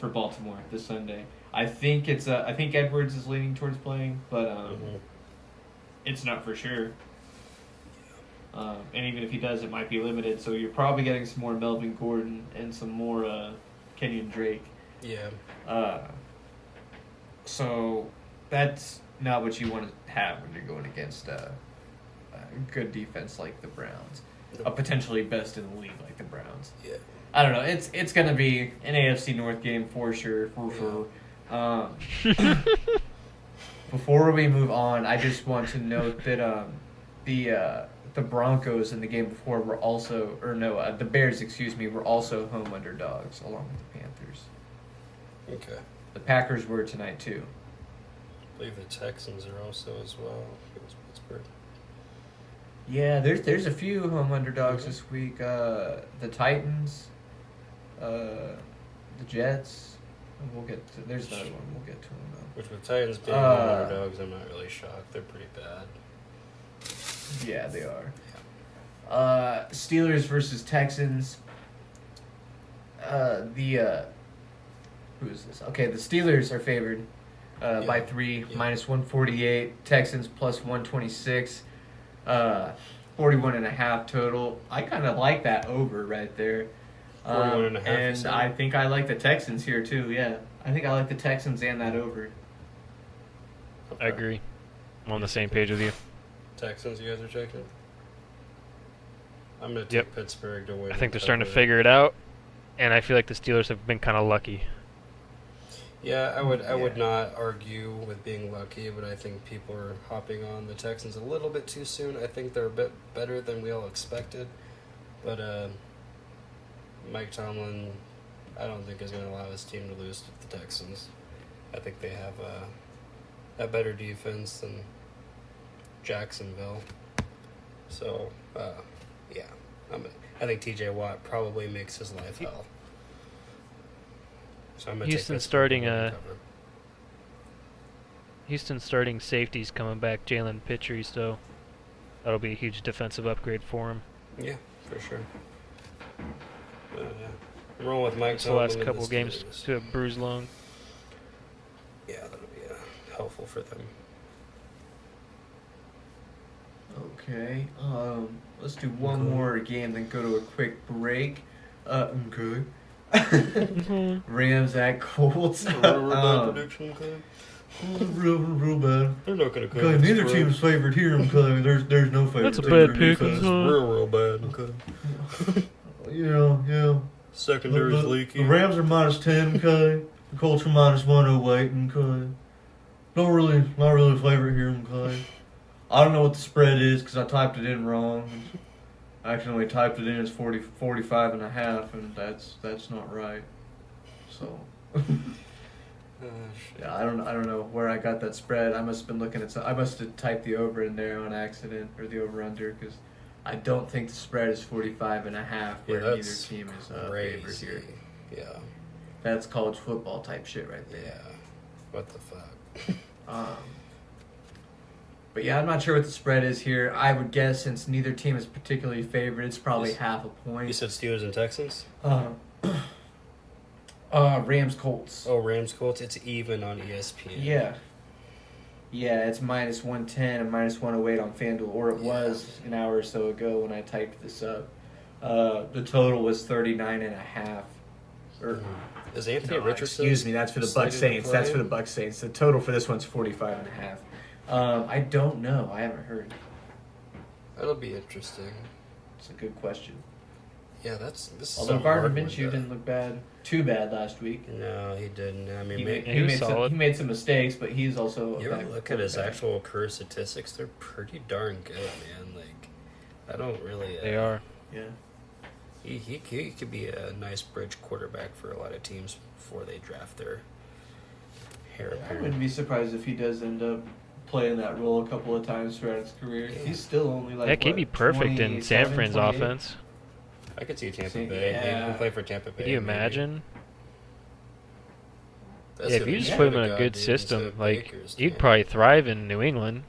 Baltimore this Sunday. I think Edwards is leaning towards playing, but it's not for sure. And even if he does, it might be limited. So you're probably getting some more Melvin Gordon and some more Kenyon Drake. yeah. So that's not what you want to have when you're going against a good defense like the Browns, a potentially best in the league like the Browns. Yeah. I don't know. It's going to be an AFC North game for sure. Before we move on, I just want to note that the Broncos in the game before were also, the Bears, were also home underdogs along with the Panthers. Okay. The Packers were tonight too. I believe the Texans are also as well. It was Pittsburgh. Yeah, there's a few home underdogs this week. The Titans, the Jets. We'll get to. There's another one. We'll get to them though. Which with Titans being underdogs, I'm not really shocked. They're pretty bad. Yeah, they are. Steelers versus Texans. Who is this? Okay, the Steelers are favored by 3, minus 148. Texans plus 126. 41.5 total. I kind of like that over right there. 41.5. And I think I like the Texans here too. Yeah, I think I like the Texans and that over. Okay. I agree. I'm on the same page with you. Texans, you guys are checking? I'm going to take Pittsburgh to win. I think they're starting to figure it out, and I feel like the Steelers have been kind of lucky. Yeah, I would not argue with being lucky, but I think people are hopping on the Texans a little bit too soon. I think they're a bit better than we all expected, but Mike Tomlin, I don't think is going to allow his team to lose to the Texans. I think they have a better defense than Jacksonville. So, yeah, I think T.J. Watt probably makes his life hell. So I'm gonna Houston take this starting one to cover. Houston starting safeties coming back. Jalen Pitre, so that'll be a huge defensive upgrade for him. Yeah, for sure. Yeah. I'm rolling with Mike It's the Tomlin last in couple this games series. to have bruised lung. Yeah, that'll be helpful for them. Okay. Let's do one more game, then go to a quick break. Okay. Rams at Colts. Prediction, okay? Real bad. They're not gonna Okay, neither team's favored here. Okay, there's no favorite. That's a team bad for pick, defense. huh? Real bad. Okay. Yeah. Secondary's leaky. The Rams are -10. Okay. The Colts are -108. Okay. Not really a favorite here. Okay. I don't know what the spread is because I typed it in wrong. I accidentally typed it in as 45.5, and that's not right. So. Yeah, I don't know where I got that spread. I must have been looking at I must have typed the over in there on accident, or the over under, because I don't think the spread is 45.5 where neither that's team is favored crazy. here. Yeah. That's college football type shit right there. Yeah. What the fuck? But yeah, I'm not sure what the spread is here. I would guess, since neither team is particularly favored, it's probably Yes. half a point. You said Steelers and Texans? Rams Colts. Oh, Rams Colts. It's even on ESPN. Yeah. Yeah, it's -110 and -108 on FanDuel, or it was an hour or so ago when I typed this up. The total was 39.5. Or Is Anthony no, Richardson? excuse me, that's for the Buck slated to Saints. That's for play? the Buck Saints. The total for this one's 45.5. I don't know. I haven't heard. That'll be interesting. It's a good question. Yeah, this is Although a Gardner hard one Minshew to- didn't look too bad last week. No, he didn't. I mean, He maybe, he was solid. he made some mistakes, but he's also. you a ever back look at his quarterback. actual career statistics? They're pretty darn good, man. Like, I don't really. They are. Yeah. He could be a nice bridge quarterback for a lot of teams before they draft their heir I apparent. wouldn't be surprised if he does end up playing that role a couple of times throughout his career. Yeah. He's still only like. Heck, he'd be perfect in San 27, Fran's 28? offense. I could see Tampa See, Bay. yeah. Maybe he can play for Tampa Bay. Could you maybe. imagine? That's Yeah, if gonna you be just put him in a God, good dude, system, instead of like, Baker's you'd team. probably thrive in New England.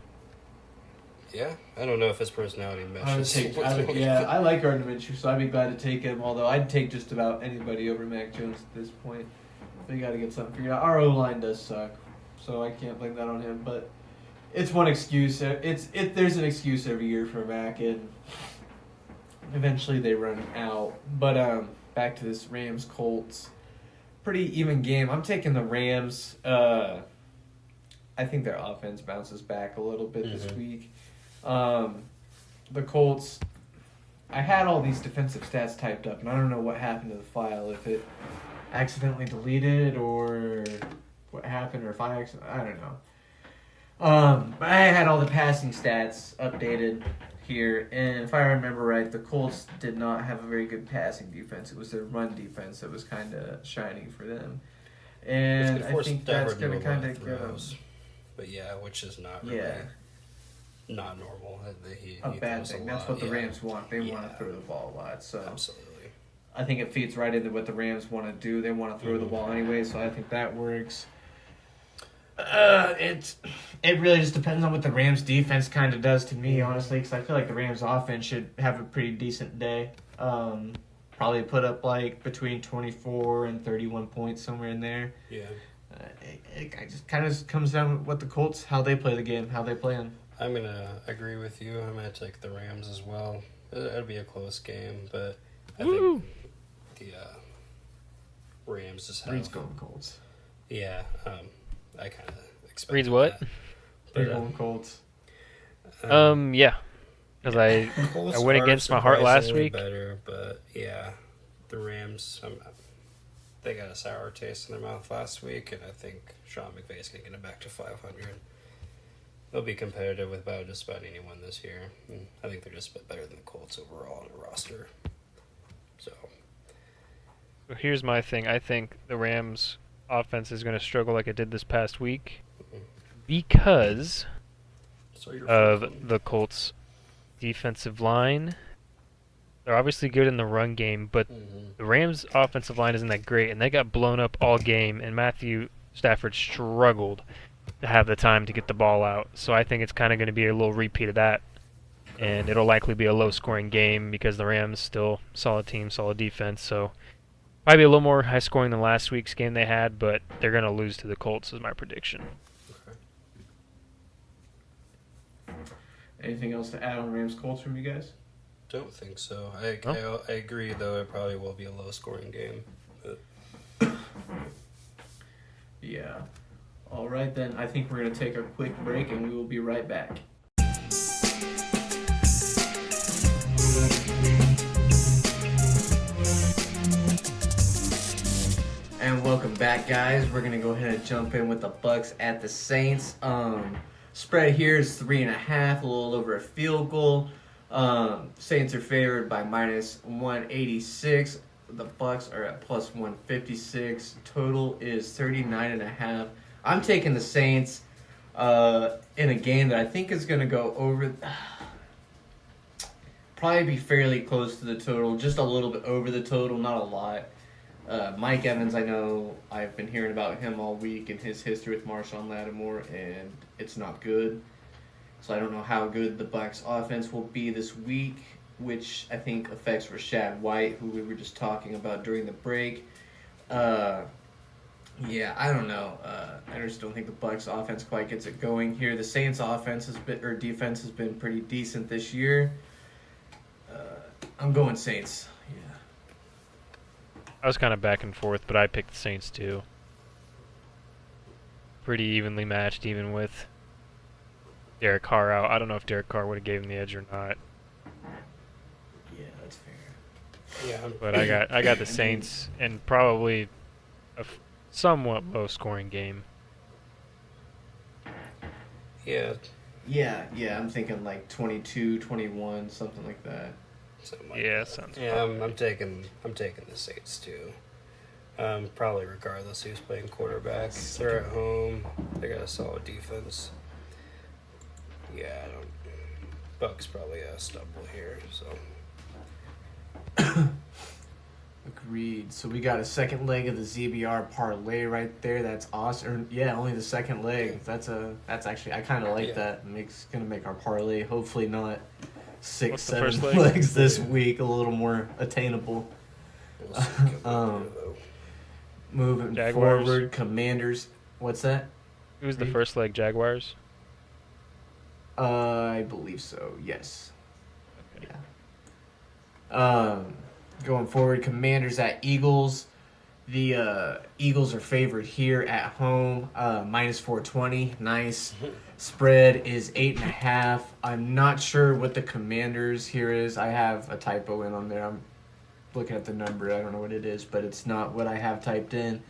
Yeah, I don't know if his personality I would matches. take, I like Gardner Minshew, so I'd be glad to take him. Although I'd take just about anybody over Mac Jones at this point. They got to get something figured out. Our O line does suck, so I can't blame that on him. But it's one excuse. There's an excuse every year for Mac, and eventually they run out. But back to this Rams Colts, pretty even game. I'm taking the Rams. I think their offense bounces back a little bit this Mhm. week. The Colts, I had all these defensive stats typed up, and I don't know what happened to the file, if it accidentally deleted or what happened, or if I don't know. But I had all the passing stats updated here, and if I remember right, the Colts did not have a very good passing defense. It was their run defense that was kind of shining for them. And I think that's going to kind of give them But yeah, which is not really not normal. He a bad throws thing. lot, That's what the yeah. Rams want. They want Yeah. to throw the ball a lot. So Absolutely. I think it feeds right into what the Rams want to do. They want to throw the ball anyway, so I think that works. It really just depends on what the Rams defense kind of does to me, honestly, because I feel like the Rams offense should have a pretty decent day. Probably put up like between 24 and 31 points, somewhere in there. Yeah. It just kind of comes down to what the Colts, how they play the game, how they play them. I'm going to agree with you. I'm going to take the Rams as well. It'll be a close game, but I Woo! think the Rams just have... Reed's going Colts. Yeah, I kind of expect Reed's what? that. They're But, going Colts. Yeah. Because I went against my heart last surprisingly week. Better, but yeah, the Rams. they got a sour taste in their mouth last week, and I think Sean McVay's going to get it back to 500. They'll be competitive with just about anyone this year. And I think they're just a bit better than the Colts overall on the roster. So Here's my thing. I think the Rams' offense is going to struggle like it did this past week because you're of the Colts' defensive line. They're obviously good in the run game, but the Rams' offensive line isn't that great, and they got blown up all game, and Matthew Stafford struggled to have the time to get the ball out. So I think it's kind of going to be a little repeat of that, and it'll likely be a low-scoring game because the Rams still solid team, solid defense. So probably a little more high-scoring than last week's game they had, but they're going to lose to the Colts is my prediction. Anything else to add on Rams Colts from you guys? Don't think so. I agree, though. It probably will be a low-scoring game. But Yeah. All right, then. I think we're going to take a quick break, and we will be right back. And welcome back, guys. We're going to go ahead and jump in with the Bucks at the Saints. Spread here is 3.5, a little over a field goal. Saints are favored by minus 186. The Bucks are at plus 156. Total is 39.5. I'm taking the Saints in a game that I think is going to go over. Probably be fairly close to the total, just a little bit over the total, not a lot. Mike Evans, I know I've been hearing about him all week and his history with Marshawn Lattimore, and it's not good. So I don't know how good the Bucs offense will be this week, which I think affects Rachaad White, who we were just talking about during the break. Yeah, I don't know. I just don't think the Bucs offense quite gets it going here. The Saints offense defense has been pretty decent this year. I'm going Saints. Yeah. I was kind of back and forth, but I picked the Saints too. Pretty evenly matched, even with Derek Carr out. I don't know if Derek Carr would have gave him the edge or not. Yeah, that's fair. yeah, But I got the Saints and probably a somewhat low-scoring game. yeah, Yeah, I'm thinking like 22, 21, something like that. something like Yeah, that. sounds Yeah, I'm taking the Saints too. Probably regardless who's playing quarterback. They're at home. They got a solid defense. Yeah, I don't. Bucks probably a stumble here. So Agreed. So we got a second leg of the ZBR parlay right there. That's awesome. Yeah, only the second leg. That's actually, I kind of like Yeah. that. Gonna make our parlay hopefully not 6, What's the 7 first leg? legs this week. A little more attainable. we'll see what comes out here, though. Moving Jaguars. forward, Commanders. What's that? Who was the first leg? Jaguars? I believe so. Yes. Okay. Yeah. Going forward, Commanders at Eagles. The Eagles are favored here at home, minus 420. Nice. Spread is 8.5. I'm not sure what the Commanders here is. I have a typo in on there. I'm looking at the number. I don't know what it is, but it's not what I have typed in.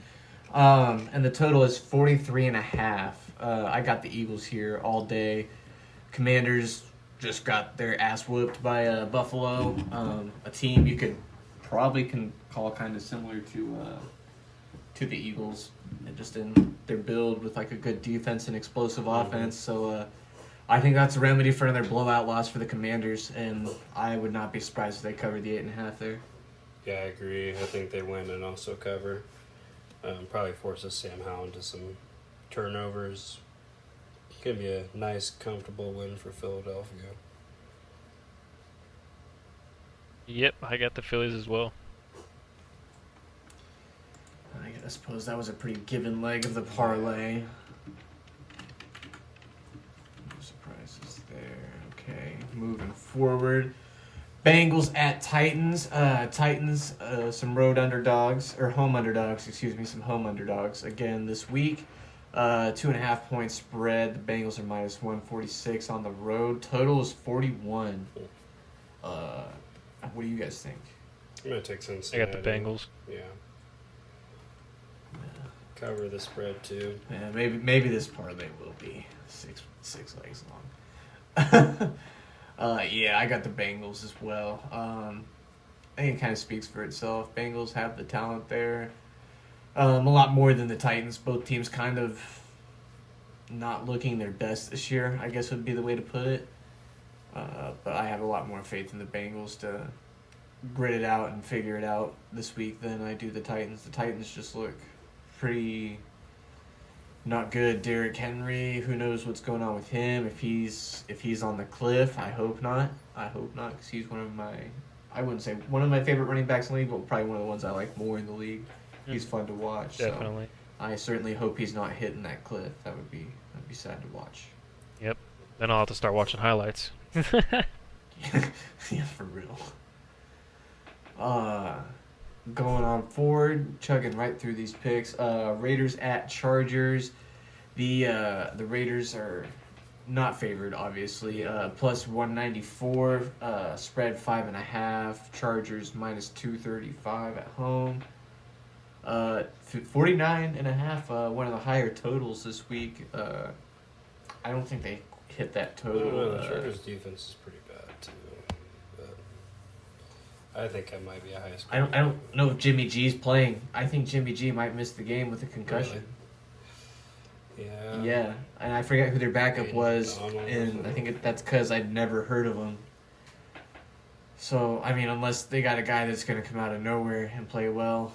And the total is 43.5. I got the Eagles here all day. Commanders just got their ass whooped by Buffalo, a team you could probably can call kind of similar to the Eagles, and just in their build with like a good defense and explosive offense. So I think that's a remedy for another blowout loss for the Commanders, and I would not be surprised if they covered the 8.5 there. Yeah, I agree. I think they win and also cover. Probably forces Sam Howell into some turnovers. Gonna be a nice, comfortable win for Philadelphia. Yep, I got the Phillies as well. I suppose that was a pretty given leg of the parlay. No surprises there. Okay, moving forward. Bengals at Titans. Titans, some road underdogs, or home underdogs, some home underdogs again this week. 2.5 point spread. The Bengals are minus 146 on the road. Total is 41. What do you guys think? I'm gonna take Cincinnati. I got the Bengals. Yeah. cover the spread too. Yeah, maybe this parlay will be six legs long. Yeah, I got the Bengals as well. I think it kind of speaks for itself. Bengals have the talent there. A lot more than the Titans. Both teams kind of not looking their best this year, I guess would be the way to put it. But I have a lot more faith in the Bengals to grit it out and figure it out this week than I do the Titans. The Titans just look pretty not good. Derrick Henry, who knows what's going on with him? If he's on the cliff, I hope not. I hope not, because he's one of my, I wouldn't say one of my favorite running backs in the league, but probably one of the ones I like more in the league. He's fun to watch. Definitely. So I certainly hope he's not hitting that cliff. That'd be sad to watch. Yep. Then I'll have to start watching highlights. Yeah, for real. Going on forward, chugging right through these picks. Raiders at Chargers. The Raiders are not favored, obviously. Plus 194. Spread 5.5. Chargers minus 235 at home. 49.5. One of the higher totals this week. I don't think they hit that total. The Chargers defense is pretty bad too. But I think it might be a high score. I don't know if Jimmy G's playing. I think Jimmy G might miss the game with a concussion. Really? Yeah. Yeah, and I forget who their backup Aiden was, Donald, and I think that's because I'd never heard of him. So I mean, unless they got a guy that's going to come out of nowhere and play well,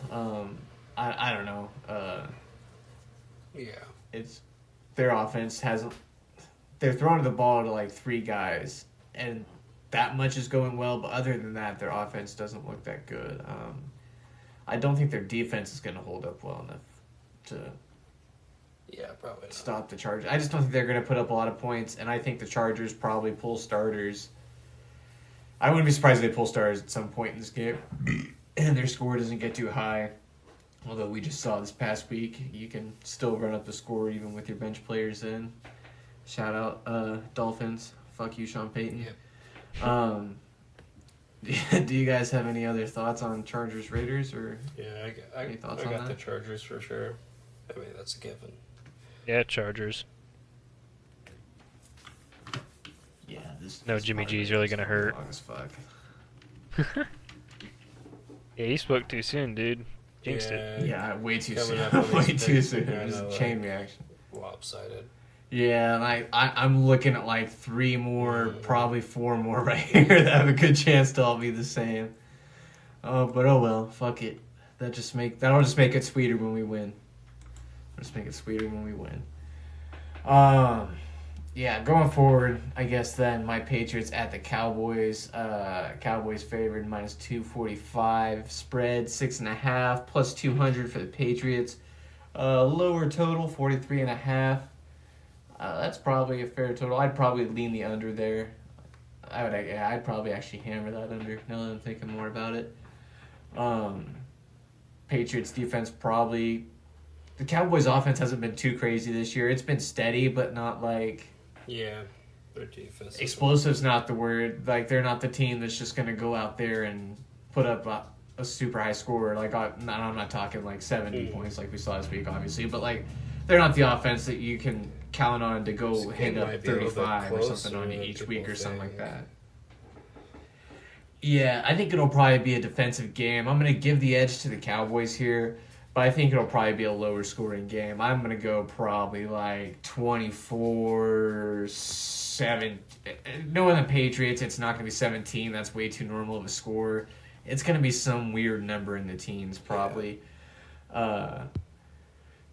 I don't know. Yeah. It's their offense has. They're throwing the ball to like three guys, and that much is going well. But other than that, their offense doesn't look that good. I don't think their defense is going to hold up well enough to Yeah, probably not. stop the Chargers. I just don't think they're going to put up a lot of points, and I think the Chargers probably pull starters. I wouldn't be surprised if they pull starters at some point in this game, and their score doesn't get too high. Although we just saw this past week, you can still run up the score even with your bench players in. Shout out Dolphins. Fuck you, Sean Payton. Yep. Do you guys have any other thoughts on Chargers Raiders or? Yeah, Any thoughts I on got the that? Chargers for sure. I mean, that's a given. Yeah, Chargers. Yeah, this. No, this Jimmy parlay G's really is gonna hurt. long as fuck. Yeah, you spoke too soon, dude. Jinxed it. Yeah, way too Coming soon. up on Way these too picks, soon. yeah, I It was know, a chain reaction. Lopsided. Yeah, and I'm looking at like three more, probably four more right here that have a good chance to all be the same. But oh well, fuck it. That'll just make it sweeter when we win. Just make it sweeter when we win. Yeah, going forward, I guess then my Patriots at the Cowboys. Cowboys favored minus 245. Spread 6.5 plus 200 for the Patriots. Lower total 43.5. That's probably a fair total. I'd probably lean the under there. I'd probably actually hammer that under now that I'm thinking more about it. Patriots defense probably. The Cowboys offense hasn't been too crazy this year. It's been steady, but not like. Yeah, their defense. Explosive's not the word. Like, they're not the team that's just going to go out there and put up a super high score. Like, I'm not talking like 70 points like we saw this week, obviously, but like, they're not the offense that you can count on to go This hit game up might be a little bit 35 or something closer on you than each people week or something like think. that. Yeah, I think it'll probably be a defensive game. I'm going to give the edge to the Cowboys here, but I think it'll probably be a lower scoring game. I'm going to go probably like 24-7. Knowing the Patriots, it's not going to be 17. That's way too normal of a score. It's going to be some weird number in the teens, probably. But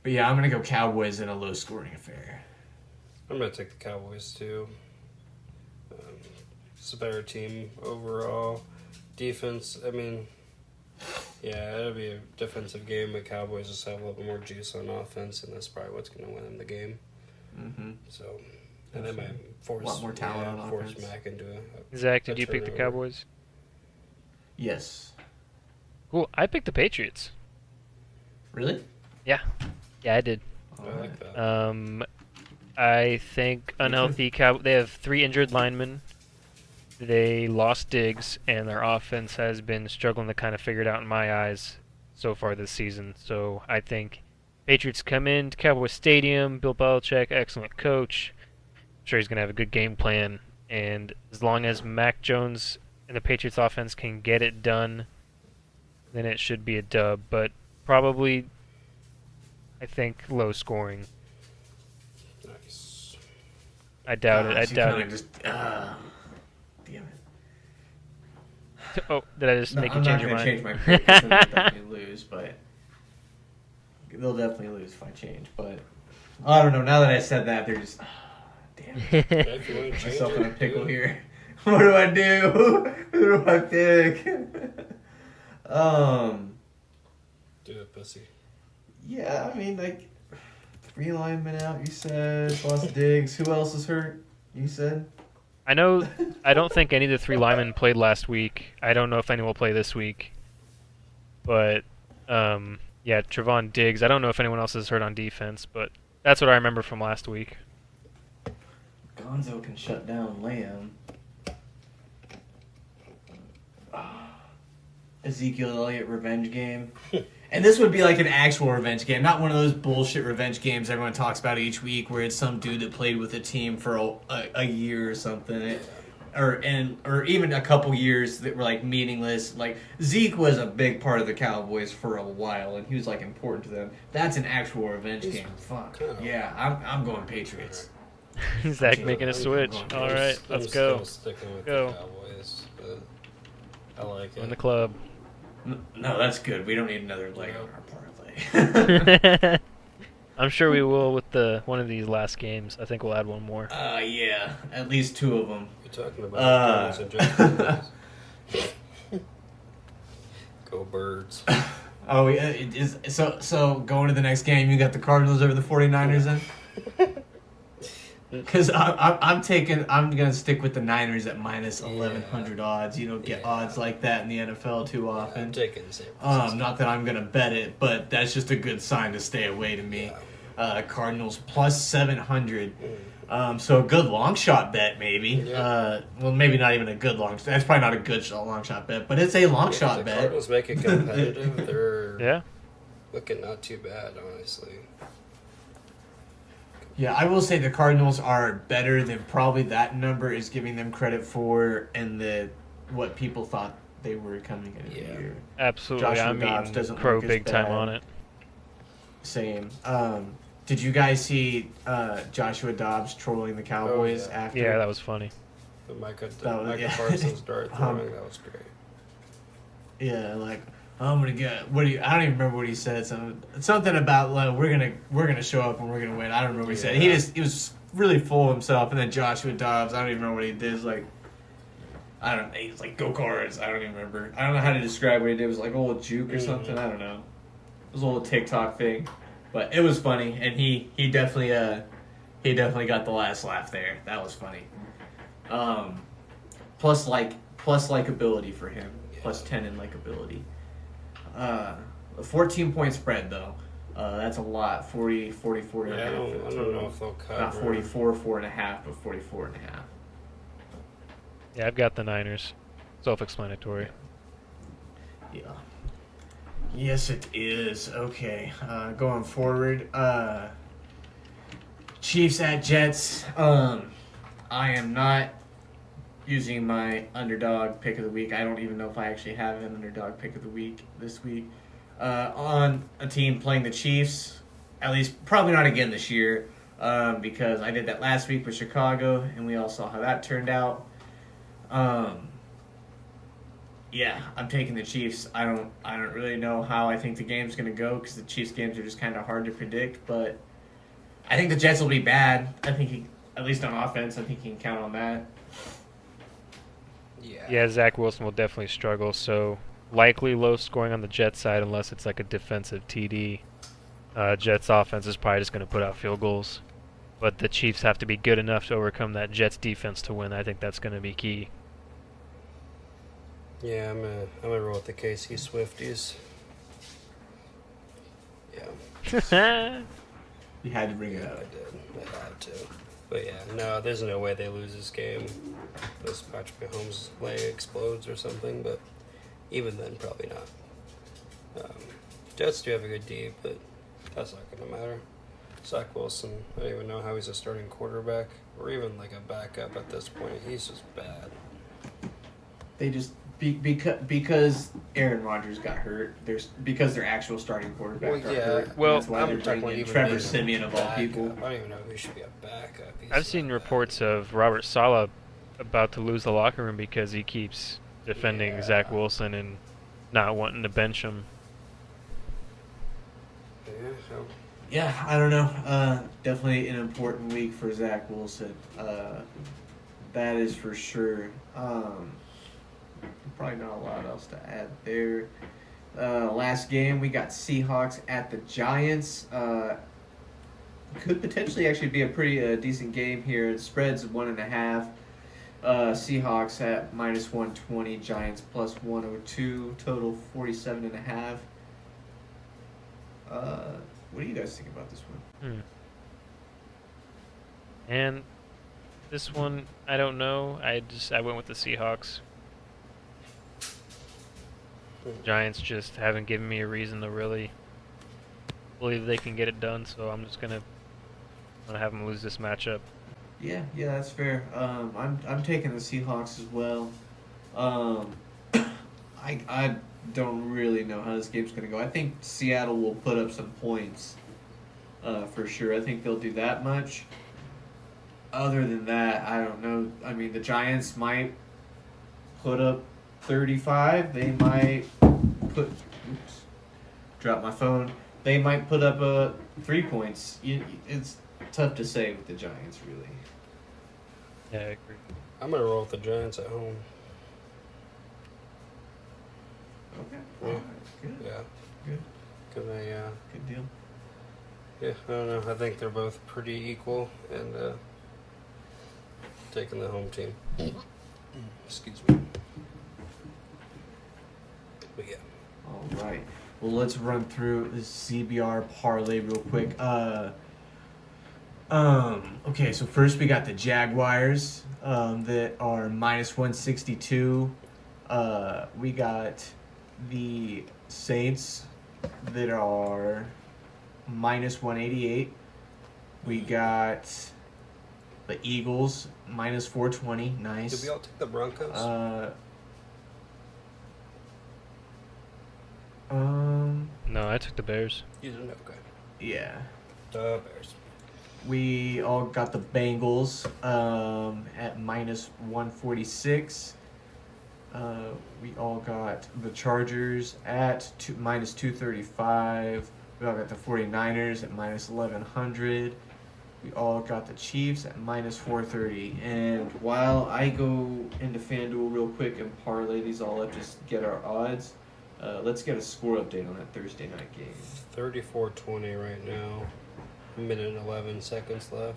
yeah, I'm going to go Cowboys in a low scoring affair. I'm going to take the Cowboys too. It's a better team overall. Defense, I mean, yeah, it'll be a defensive game, but Cowboys just have a little bit more juice on offense, and that's probably what's going to win them the game. Mm-hmm. So, and they might force A lot more talent on force offense. Mac into a Zach, did you pick the turnover. Cowboys? Yes. Cool. I picked the Patriots. Really? Yeah, I did. I like that. I think unhealthy They have 3 injured linemen. They lost Diggs, and their offense has been struggling to kind of figure it out in my eyes so far this season. So I think Patriots come into Cowboy Stadium. Bill Belichick, excellent coach. I'm sure he's going to have a good game plan. And as long as Mac Jones and the Patriots offense can get it done, then it should be a dub. But probably, I think, low scoring. Nice. I doubt it. I Gosh, you doubt kinda it. just, damn it. Oh, did I just No, make you I'm change not your gonna mind? change my pick. They'll definitely lose, but they'll definitely lose if I change. But I don't know. Now that I said that, they're just damn. If you want to Put change myself in a it, pickle do it. here. What do I do? Who do I pick? Do it, pussy. Yeah, I mean, like 3 linemen out. You said lost Diggs. Who else is hurt? You said. I know. I don't think any of the 3 linemen played last week. I don't know if any will play this week. But yeah, Trevon Diggs. I don't know if anyone else is hurt on defense, but that's what I remember from last week. Gonzo can shut down Lamb. Ezekiel Elliott revenge game. And this would be like an actual revenge game, not one of those bullshit revenge games everyone talks about each week where it's some dude that played with a team for a year or something. Or even a couple years that were like meaningless. Like Zeke was a big part of the Cowboys for a while, and he was like important to them. That's an actual revenge game. Fuck yeah, I'm going Patriots. Zach making a switch. All right, let's go. Sticking with Go. the Cowboys, but I like In it. the club. No, that's good. We don't need another leg on our parlay. I'm sure we will with one of these last games. I think we'll add one more. Yeah, at least 2 of them. You're talking about Cowboys and Giants. Go Birds. Oh, yeah, it is. So going to the next game, you got the Cardinals over the 49ers then? Because I'm gonna stick with the Niners at minus 1,100 odds. You don't get odds like that in the NFL too often. I'm taking San Francisco. Not that I'm gonna bet it, but that's just a good sign to stay away to me. Cardinals plus 700. So a good long shot bet maybe. Yeah. Well, maybe not even a good long. That's probably not a good long shot bet, but it's a long shot If the bet. Cardinals make it competitive, they're Yeah. looking not too bad, honestly. Yeah, I will say the Cardinals are better than probably that number is giving them credit for, and what people thought they were coming into the year. Absolutely. Joshua I Dobbs mean, doesn't Crow look as big time bad. on it. Same. Did you guys see Joshua Dobbs trolling the Cowboys yeah. after? Yeah, that was funny. The Micah yeah. Parsons dart throwing, that was great. Yeah, like I'm gonna get. What do you? I don't even remember what he said. Something about like we're gonna show up and we're gonna win. I don't remember what he said. He was really full of himself. And then Joshua Dobbs, I don't even remember what he did. It's like I don't know. He's like go Cards. I don't even remember. I don't know how to describe what he did. It was like a little juke or something. I don't know. It was a little TikTok thing, but it was funny. And he definitely got the last laugh there. That was funny. Plus likability for him. Plus 10 in likability. A 14-point spread though. That's a lot. 40, 44 and a Yeah, I half. don't know if they'll cover. Not 44, 4.5, but 44 and a half. Yeah, I've got the Niners. Self-explanatory. Yeah. Yes, it is. Okay. Going forward. Chiefs at Jets. I am not using my underdog pick of the week. I don't even know if I actually have an underdog pick of the week this week. On a team playing the Chiefs, at least probably not again this year, because I did that last week with Chicago, and we all saw how that turned out. Yeah, I'm taking the Chiefs. I don't really know how I think the game's going to go because the Chiefs games are just kind of hard to predict, but I think the Jets will be bad. I think at least on offense, I think he can count on that. Yeah, Zach Wilson will definitely struggle, so likely low scoring on the Jets side unless it's like a defensive TD. Jets offense is probably just going to put out field goals. But the Chiefs have to be good enough to overcome that Jets defense to win. I think that's going to be key. Yeah, I'm gonna roll with the KC Swifties. Yeah. You had to bring it Yeah, up. I did. I had to. But yeah, no, there's no way they lose this game. Unless Patrick Mahomes' leg explodes or something, but even then, probably not. Jets do have a good D, but That's not going to matter. Zach Wilson, I don't even know how he's a starting quarterback or even like a backup at this point. He's just bad. They just because Aaron Rodgers got hurt. Because their actual starting quarterback got hurt. Well, that's why they're I'm talking bringing in even Trevor being Siemian of all backup. people. I don't even know if he should be a backup. He's I've so seen bad. reports of Robert Saleh about to lose the locker room because he keeps defending Yeah. Zach Wilson and not wanting to bench him. Yeah, so Yeah, I don't know. Definitely an important week for Zach Wilson. That is for sure. Probably not a lot else to add there. Last game, we got Seahawks at the Giants. Could potentially actually be a pretty decent game here. It spreads 1.5. Seahawks at -120, Giants plus 102, total 47.5. What do you guys think about this one? And this one, I don't know. I went with the Seahawks. Giants just haven't given me a reason to really believe they can get it done, so I'm just gonna have them lose this matchup. Yeah, that's fair. I'm taking the Seahawks as well. I don't really know how this game's gonna go. I think Seattle will put up some points, for sure. I think they'll do that much. Other than that, I don't know. I mean, the Giants might put up 35. They might put. Oops, drop my phone. They might put up 3 points. It's tough to say with the Giants, really. Yeah, I agree. I'm going to roll with the Giants at home. Okay. Yeah. Alright, good. Yeah. Good. Because Good deal. yeah, I don't know. I think they're both pretty equal and taking the home team. Excuse me. But yeah. All right. Well, let's run through this CBR parlay real quick. Okay, so first we got the Jaguars that are -162. We got the Saints that are -188. We got the Eagles -420. Nice. Did we all take the Broncos? No, I took the Bears. You didn't? Okay. Yeah. The Bears. We all got the Bengals at -146. We all got the Chargers at -235. We all got the 49ers at -1100. We all got the Chiefs at -430. And while I go into FanDuel real quick and parlay these all up, just get our odds, let's get a score update on that Thursday night game. 34-20 right now. Minute and 11 seconds left.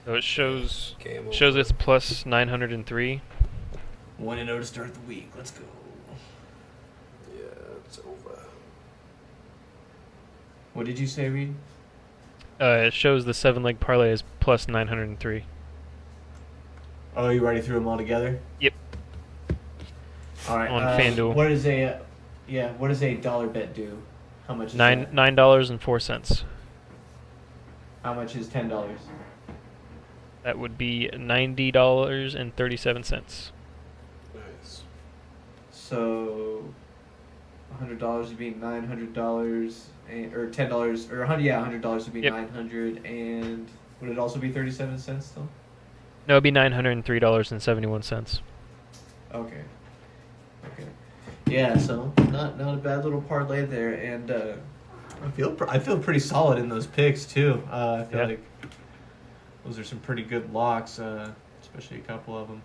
So it shows Game over. it's plus 903. 1-0 to start the week. Let's go. Yeah, it's over. What did you say, Reed? It shows the 7-leg parlay is plus 903. Oh, you already threw them all together? Yep. All right. On FanDuel. What does a dollar bet do? How much is that? $9.04. How much is $10? That would be $90.37. Nice. So $100 would be $900, or $10 or $100 would be Yep. 900, and would it also be 37 cents still? No, it'd be $903.71. Okay. Yeah, so not a bad little parlay there, and I feel pretty solid in those picks too. I feel Yeah. like those are some pretty good locks, especially a couple of them.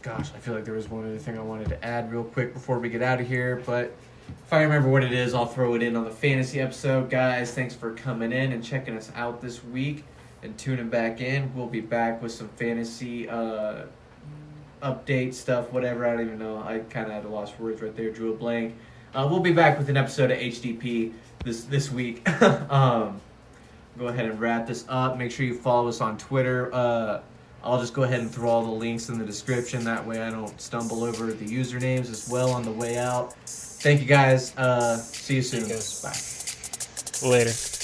Gosh, I feel like there was one other thing I wanted to add real quick before we get out of here, but if I remember what it is, I'll throw it in on the fantasy episode. Guys, thanks for coming in and checking us out this week and tuning back in. We'll be back with some fantasy update stuff, whatever. I don't even know. I kind of had a lost for words right there. Drew a blank. We'll be back with an episode of HDP this week. Go ahead and wrap this up. Make sure you follow us on Twitter. I'll just go ahead and throw all the links in the description. That way I don't stumble over the usernames as well on the way out. Thank you guys. See you soon. Thank you, guys. Bye. Later.